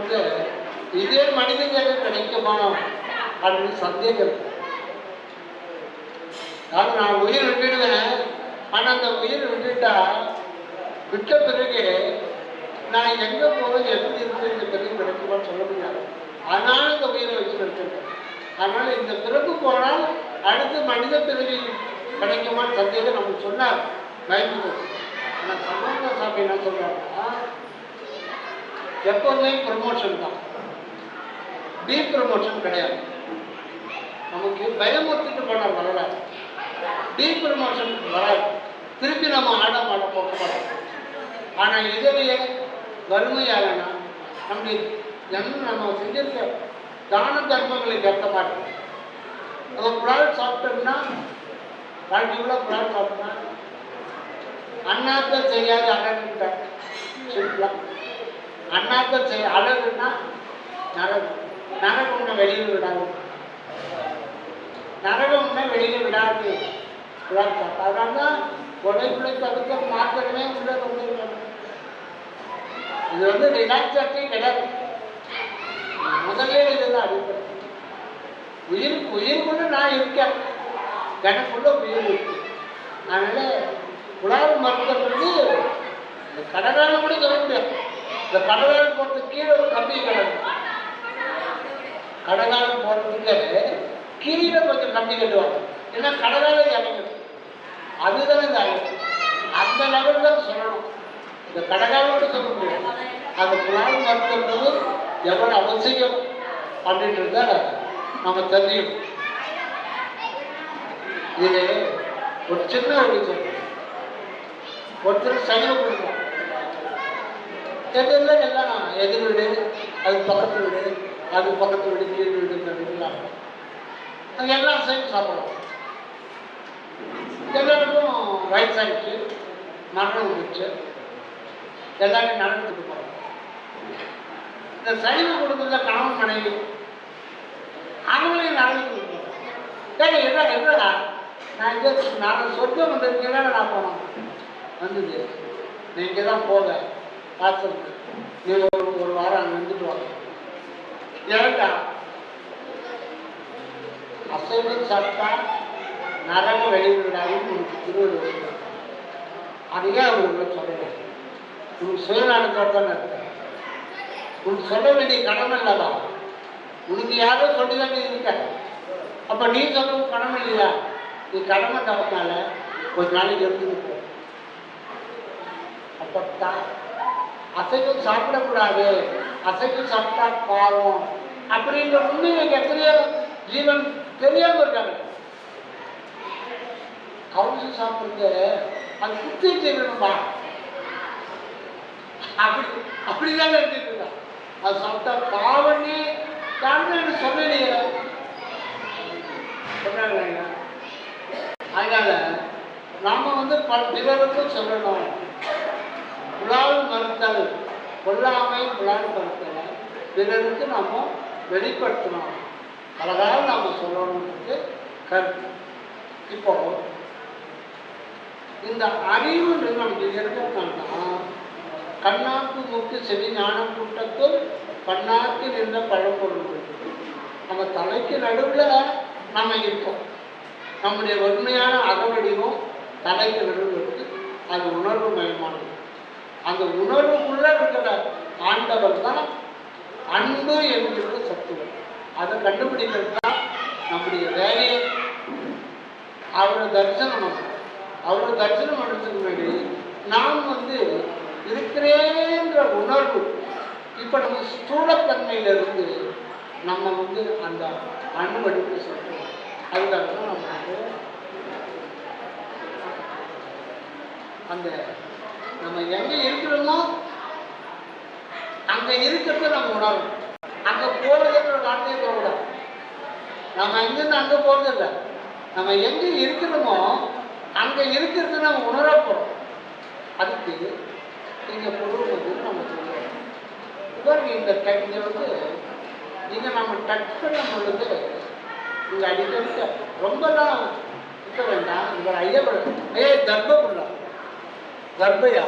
இதே மனிதர்கள் கிடைக்குமா அப்படின்னு சந்தேகம். அதாவது நான் உயிர் விட்டுடுவேன். ஆனால் அந்த உயிர் விட்ட பிறகு நான் எங்கே போகிறது எப்படி இருக்கு இந்த பிறகு கிடைக்குமான்னு சொல்ல முடியாது. அதனால இந்த உயிரை வச்சு எடுத்துருக்கேன். அதனால இந்த பிறகு போனால் அடுத்து மனித பிறவி கிடைக்குமான்னு சந்தேகம் நமக்கு சொன்னார் பயந்து. ஆனால் சமூக சாமி என்ன சொல்றாருன்னா, எப்போதுமே ப்ரமோஷன் தான், டீ ப்ரமோஷன் கிடையாது. நமக்கு பயமுறுத்திட்டு போனார் வரலாறு. டீ ப்ரமோஷன் வராது. திருப்பி நம்ம ஆட போக மாட்டோம். ஆனால் இதுலேயே வறுமையாகனா நம்முடைய நம்ம செஞ்சிருக்க தான தர்மங்களுக்கு ஏற்ற மாட்டோம். நம்ம புலால் சாப்பிட்டோம்னா வாழ்க்கைக்குள்ள புலால் சாப்பிட்டோம்னா அண்ணாத்த செய்யாது அழகுட்டார். சிம்பிளாக அண்ணாத்த செய்ய அழகுன்னா நரகம்னா வெளியில் விடாது. நரகம்னா வெளியில் விடாது புலால் சாப்பிட்டா. அதனால தான் கொலைக்குள்ளே தவிர்க்க மாத்திரமே உள்ள கொண்டு இது ரிலாக்ஸாகவே கிடையாது. முதல்ல இதுதான் அடிப்படை. உயிர் கொண்டு நான் இருக்கேன், எனக்குள்ள உயிர் இருக்கு. அதனால புலால் மருத்துவ இந்த கடகாலம் கூட சொல்ல முடியாது. இந்த கடகாலம் போகிறதுக்கு கீழே ஒரு கம்பி கிடக்கு. கடகாலம் போகிறதுக்கு கீழே கொஞ்சம் கம்பி கட்டுவாங்க. ஏன்னா கடகாலம் இறங்கும். அதுதானே இந்த அழகு. அந்த லெவல் தான் சொல்லணும். இந்த கடகாலோடு சொல்ல முடியாது. அந்த புலால் மருத்துவ எவ்வளோ அவசியம் அப்படின்றத நம்ம தெரிஞ்சுக்கணும். இது ஒரு சின்ன ஒரு ஒருத்தர் சைவ கொடுக்கும். எதிரில் எல்லாம் எதிர் வீடு அது பக்கத்து வீடு, அது பக்கத்து வீடு, கீழ் வீடு, வீடுலாம் அது எல்லாம் சேர்ந்து சாப்பிடலாம். எல்லாருக்கும் வயசாகிடுச்சு, மரணம் வந்துச்சு, எல்லாரும் நடந்துட்டு போகிறாங்க. இந்த சைவ குடும்பத்தில் கணவன் மனைவி அவங்களையும் நடந்துட்டு இருக்காங்க. சரி என்னடா நான் சொர்க்கம் வந்திருக்கீங்களா, நான் போனோம் வந்தது நீ இங்கே தான் போக காசு நீ ஒரு வாரம் அங்கே இருந்துட்டு வாங்க. ஏன்டா அசைவம் சாப்பிட்டா நரக வெளிவிடாதுன்னு உனக்கு திருவள்ளுவர் அதையே அவங்களுக்கு சொல்லலை. உனக்கு சுயநாடத்தோடு தானே இருக்க, உனக்கு சொல்ல வேண்டிய கடமை இல்லாதா? உனக்கு யாரோ சொல்லிதான் நீ இருக்க, அப்போ நீ சொல்ல கடமை இல்லையா? நீ கடமை தவறினால ஒரு நாளைக்கு இருந்துட்டு போ. அப்பத்தான் அசைவம் சாப்பிடக்கூடாது, அசைவம் சாப்பிட்டா பாவம் அப்படின்ற உண்மையை எத்தனையோ ஜீவன் தெரியாம இருக்காங்க. கவுன்சி சாப்பிடுறது அது குத்தி செய்யணும்பா, அப்படிதான் எடுத்துட்டு இருக்கா. அது சாப்பிட்டா பாவண்ணே காரணம் சொல்லலையே சொன்னாங்க. அதனால நாம பிறருக்கும் சொல்லணும். புலால் மறுத்தல் கொல்லாமை, புலால் மறுத்தல பிறருக்கு நாம வெளிப்படுத்தணும், அழகாக நாம சொல்லணும்ன்றது கருத்து. இப்போ இந்த அறிவுன்றது நமக்கு இருக்கிறதுனால்தான் கண்ணாக்கு மூக்கு செவி ஞானம் கூட்டத்தில் பண்ணாக்கு நின்ற பழம்பொருள் நம்ம தலைக்கு நடுவில் நம்ம இருக்கோம். நம்முடைய வறுமையான அகவடிவும் தலைக்கு நடுவில் இருக்கு. அது உணர்வு மயமானது. அந்த உணர்வுக்குள்ள இருக்கிற ஆண்டவர் தான் அன்பு என்கிற சத்துவம். அதை கண்டுபிடிக்கிறது தான் நம்முடைய வேலையை. அவரை தரிசனம் பண்ணணும். அவரை தரிசனம் பண்ணுறதுக்கு முன்னாடி நாம் இருக்கிறேன்ற உணர்வு இப்போ நம்ம ஸ்தூலத்தன்மையிலிருந்து நம்ம அந்த அன்படுக்கு சொல்றோம். அதுக்காக தான் நம்ம அந்த நம்ம எங்கே இருக்கிறோமோ அங்கே இருக்கிறத நம்ம உணரணும். அங்கே போகிறதுன்ற வார்த்தையை போகக்கூடாது. நம்ம எங்கேருந்து அங்கே போகிறது இல்லை, நம்ம எங்கே இருக்கிறோமோ அங்கே இருக்கிறது நம்ம உணர போகிறோம். அதுக்கு இங்கே பொருள் நம்ம சொல்லுவோம். இவருக்கு இந்த இங்கே நம்ம டச் பண்ணும் பொழுது இங்கே அடிக்கடி ரொம்பலாம் இருக்க வேண்டாம். இவர் ஐயப்படும் கர்ப்பப்படலாம், கர்ப்பையா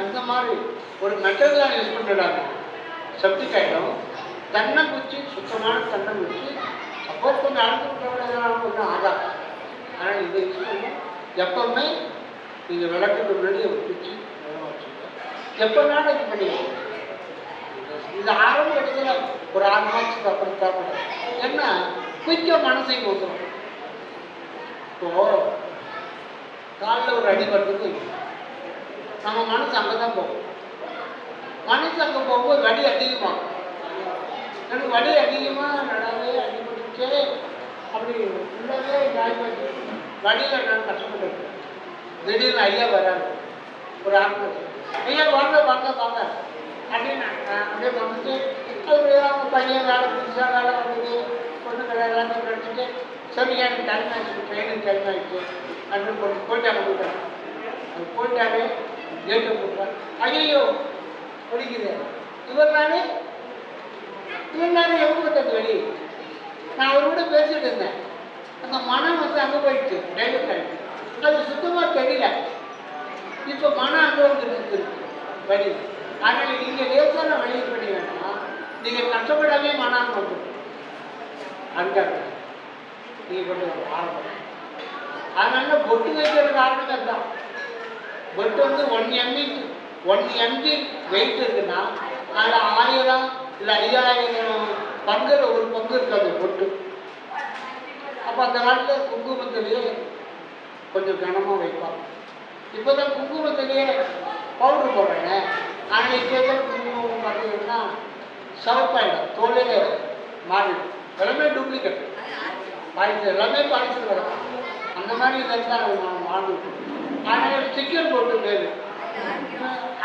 இந்த மாதிரி ஒரு மெட்டர்லாம் யூஸ் பண்ணுறாங்க. செப்டிக் ஆகிடும். தென்னை குச்சி, சுத்தமான தென்னை குச்சி, சப்போஸ் கொஞ்சம் அழுத்து கொஞ்சம் ஆகாது. ஆனால் இதை யூஸ் பண்ணி எப்பவுமே நீங்கள் விளக்குக்கு முன்னாடி ஒரு குச்சி வச்சுக்கோங்க. எப்போனாலும் இது பண்ணிக்கலாம். இது ஆரம்ப இடத்துல ஒரு 6 மாதத்துக்கு அப்புறம் தேவைப்படும். ஏன்னா குயிக்க மனசைக்கு வந்துடும். இப்போ காலில் ஒரு அடிபடுறது நம்ம மனசு அங்கே தான் போகும். மனசு அங்கே போகும்போது வலி அதிகமாகும். எனக்கு வலி அதிகமாக நடாவே அடிபட்டுச்சே அப்படி உள்ளவே காய்ப்பாச்சு. வழியில் நான் கஷ்டப்பட்டு திடீர்னு ஐயா வராது. ஒரு ஆத்ம ஐயா வாங்க வாங்க வாங்க அப்படின்னு அப்படியே வந்துட்டு அவங்க பையன் வேலை புதுசாக வேலை வந்து பொண்ணு கடை எல்லாமே கிடச்சிட்டு சரியா எனக்கு டைம் ஆகிடுச்சு, ட்ரெயினுக்கு டைம் ஆகிடுச்சு அப்படின்னு போயிட்டாங்க. போயிட்டாங்க அது போயிட்டாவே கேட்டை போட்டான். ஐயோ பிடிக்குது இவர் நானே எவ்வளோ வெளி நான் அவரோட பேசிட்டு இருந்தேன். அந்த மனம் அங்கே போயிடுச்சு, டைவர்ட் ஆகிடுச்சு. அது சுத்தமாக தெரியல. இப்போ மனம் அங்கே வந்துருக்கு வழி. ஆனால் நீங்கள் லேசான வழி பண்ணி வேண்டாம், நீங்கள் கஷ்டப்படாமே மனம் வந்துடும். அதுக்காக நீங்கள் கொஞ்சம் ஆரம்பம். அதனால பொட்டு வைக்கிற காரணமே தான். பொட்டு 1 mg வெயிட் இருக்குன்னா அதில் 1000 இல்லை 5000 பங்குல ஒரு பங்கு இருக்காது பொட்டு. அப்போ அந்த காலத்தில் குங்குமத்திலேயே கொஞ்சம் கனமாக வைப்பாங்க. இப்போ தான் குங்குமத்திலேயே பவுடர் போடுறேங்க. ஆனால் இப்போ குங்குமம் பார்த்தீங்கன்னா சிவப்பாயிடும், தோலே மாறிடும். எல்லாமே டூப்ளிகேட் பாய்ச்சல், எல்லாமே பாய்ச்சல் வரும். அந்த மாதிரி இதெல்லாம் மாறிடும். ஆனால் ஸ்டிக்கர் போட்டு பேர்.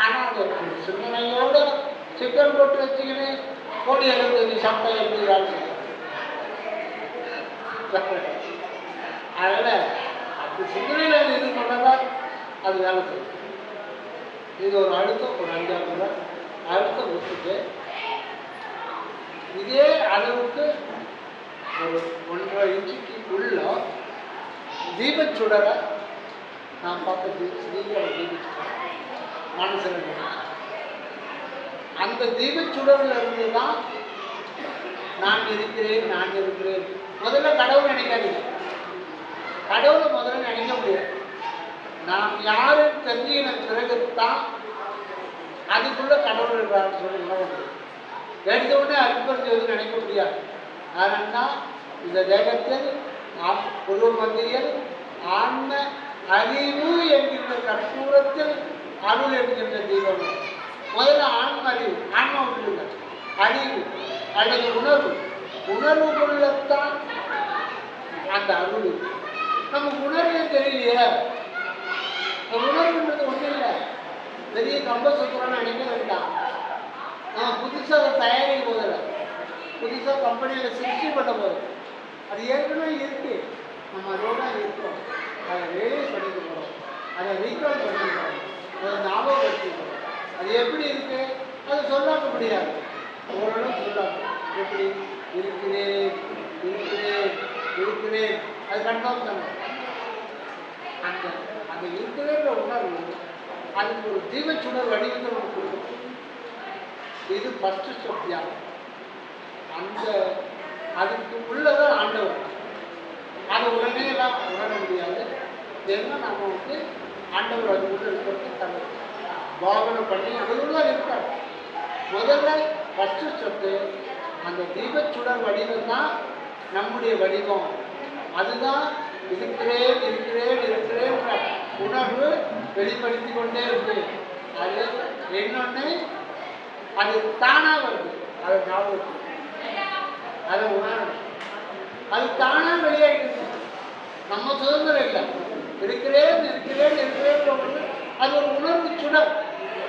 ஆனால் அந்த சிந்தனையோடு சிக்கன் போட்டு வச்சுக்கின்னு கோழி 65 சாப்பிட்டா எப்படி வேலை செய்யும்? அதனால அப்படி சிந்தனையில் அது இது பண்ணதான் அது வேலை செய்யும். இது ஒரு அழுத்தம், ஒரு 5 ரூபா அழுத்தம் விட்டுட்டு இதே அளவுக்கு ஒரு 1.5 இன்ச்சுக்கு உள்ள தீபச்சுடரை நான் பார்த்து ஸ்ரீகளை தீபச்சுடர் மனசில் நினைச்சேன். அந்த தீபச்சுடரில் இருந்து தான் நான் இருக்கிறேன், நான் இருக்கிறேன். முதல்ல கடவுள் நினைக்காதீங்க. கடவுளை முதல்ல நினைக்க முடியாது. நாம் யாரும் தெரிஞ்சின பிறகு தான் அதுக்குள்ள கடவுள் இருக்கிறான்னு சொல்லி உணர முடியும். எடுத்த உடனே அற்புதம் நினைக்க முடியாது. அதனால தான் இந்த தேகத்தில் பொருள் மத்தியில் ஆன்ம அறிவு என்கின்ற கற்பூரத்தில் அருள் என்கின்ற தீபம். முதல்ல ஆன்ம அறிவு, ஆன்மா விட்டுருங்க, அறிவு அல்லது உணர்வு, உணர்வுக்குள்ளத்தான் அந்த அருள். நமக்கு உணர்வே தெரியலையே. உணர்வுன்றது ஒன்றும் இல்லை, பெரிய கம்ப சுத்தம்னு நினைக்க வேண்டாம். நம்ம புதுசாக அதை தயாரிக்க போதில்லை, புதுசாக கம்பெனியில் சிருஷ்டி பண்ண போதும். அது ஏற்கனவே இருக்கு, நம்ம அதோட இருக்கோம். அதை ரியலைஸ் பண்ணிட்டு போகிறோம், அதை ரீகால் பண்ணிட்டு போகிறோம், அதை ஞாபகப்படுத்தி போகிறோம். அது எப்படி இருக்கு அது சொல்லாம முடியாது. ஓரளவு சொல்லாம எப்படி இருக்கிறேன் இருக்கிறேன் இருக்கிறேன் அது கன்ஃபார்ம் தானே. அந்த அந்த இருக்கிறேன்ற உணர்வு அதுக்கு ஒரு தீபச்சுடர் வடிவத்தை நம்ம கொடுக்கணும். இது ஃபர்ஸ்ட் ஸ்டெப். யார் அந்த அதுக்கு உள்ளதான் ஆண்டவர். அதை உடனே எல்லாம் உணர முடியாது. என்ன நம்ம ஆண்டவர் அது உள்ள இருக்கிறது தவிர பாவனை பண்ணி அதுக்குள்ள இருக்கார். முதல்ல ஃபர்ஸ்ட் ஸ்டெப்பு அந்த தீபச்சுடர் வடிவம் தான் நம்முடைய வடிவம். அதுதான் இருக்கிறேன் இருக்கிறேன் இருக்கிறேன்ற உணர்வு வெளிப்படுத்தி கொண்டே இருக்கு. அது இன்னொன்று அது தானாக வருது, அதை ஞாபகம் அதை உணரணும். அது தானாக வெளியாகிடுது, நம்ம சுதந்திரம் இல்லை. இருக்கிறேன் இருக்கிறேன் இருக்கிறேன் அது ஒரு உணர்வு சுடர்.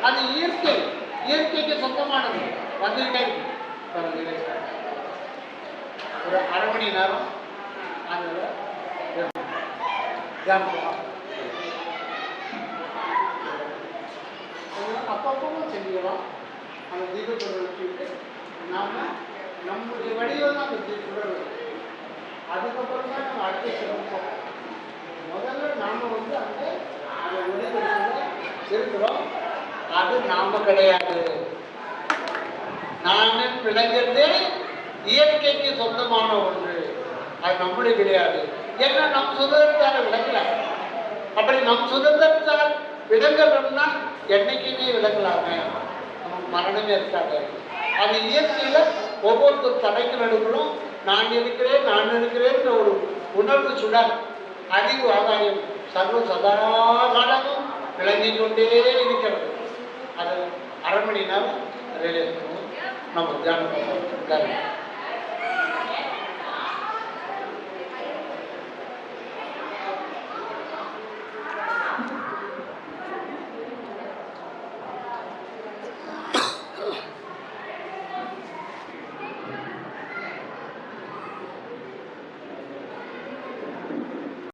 அது இயற்கை, இயற்கைக்கு சொந்தமானது. வந்துகிட்டே இருக்கு. ஒரு அரை மணி நேரம் அதில் அப்பப்பவும் செஞ்சுக்கலாம். அந்த தீபத்துறை வச்சுக்கிட்டு நாம் நம்முடைய வடிவம் தான் அந்த தீபத்துறை. அதுக்கப்புறம் தான் நம்ம அடுத்த சிறப்போம். முதல்ல நாம் அந்த அந்த ஒளிபெருக்கில் இருக்கிறோம். அது நாம கிடையாது. நான் விளங்குறது இயற்கைக்கு சொந்தமான ஒன்று, அது நம்முடைய கிடையாது. ஏன்னா நம் சுதந்திரத்தால் விளங்கல. அப்படி நம் சுதந்திரத்தால் விளங்கணும்னா என்னைக்குமே விளங்கலாமே, நமக்கு மரணமே இருக்காது. அது இயற்கையில ஒவ்வொருத்தர் தலைக்கு நடுக்கணும். நான் இருக்கிறேன் நான் இருக்கிறேன்ற ஒரு உணர்வு சுடர், அறிவு ஆதாயம் சர்வ சதா காலமும் விளங்கிக் கொண்டே இருக்கிறது. அது அரை மணி நேரம் ரியலைஸ் பண்ணுவோம். நம்ம தியானம் பண்ணுவோம்.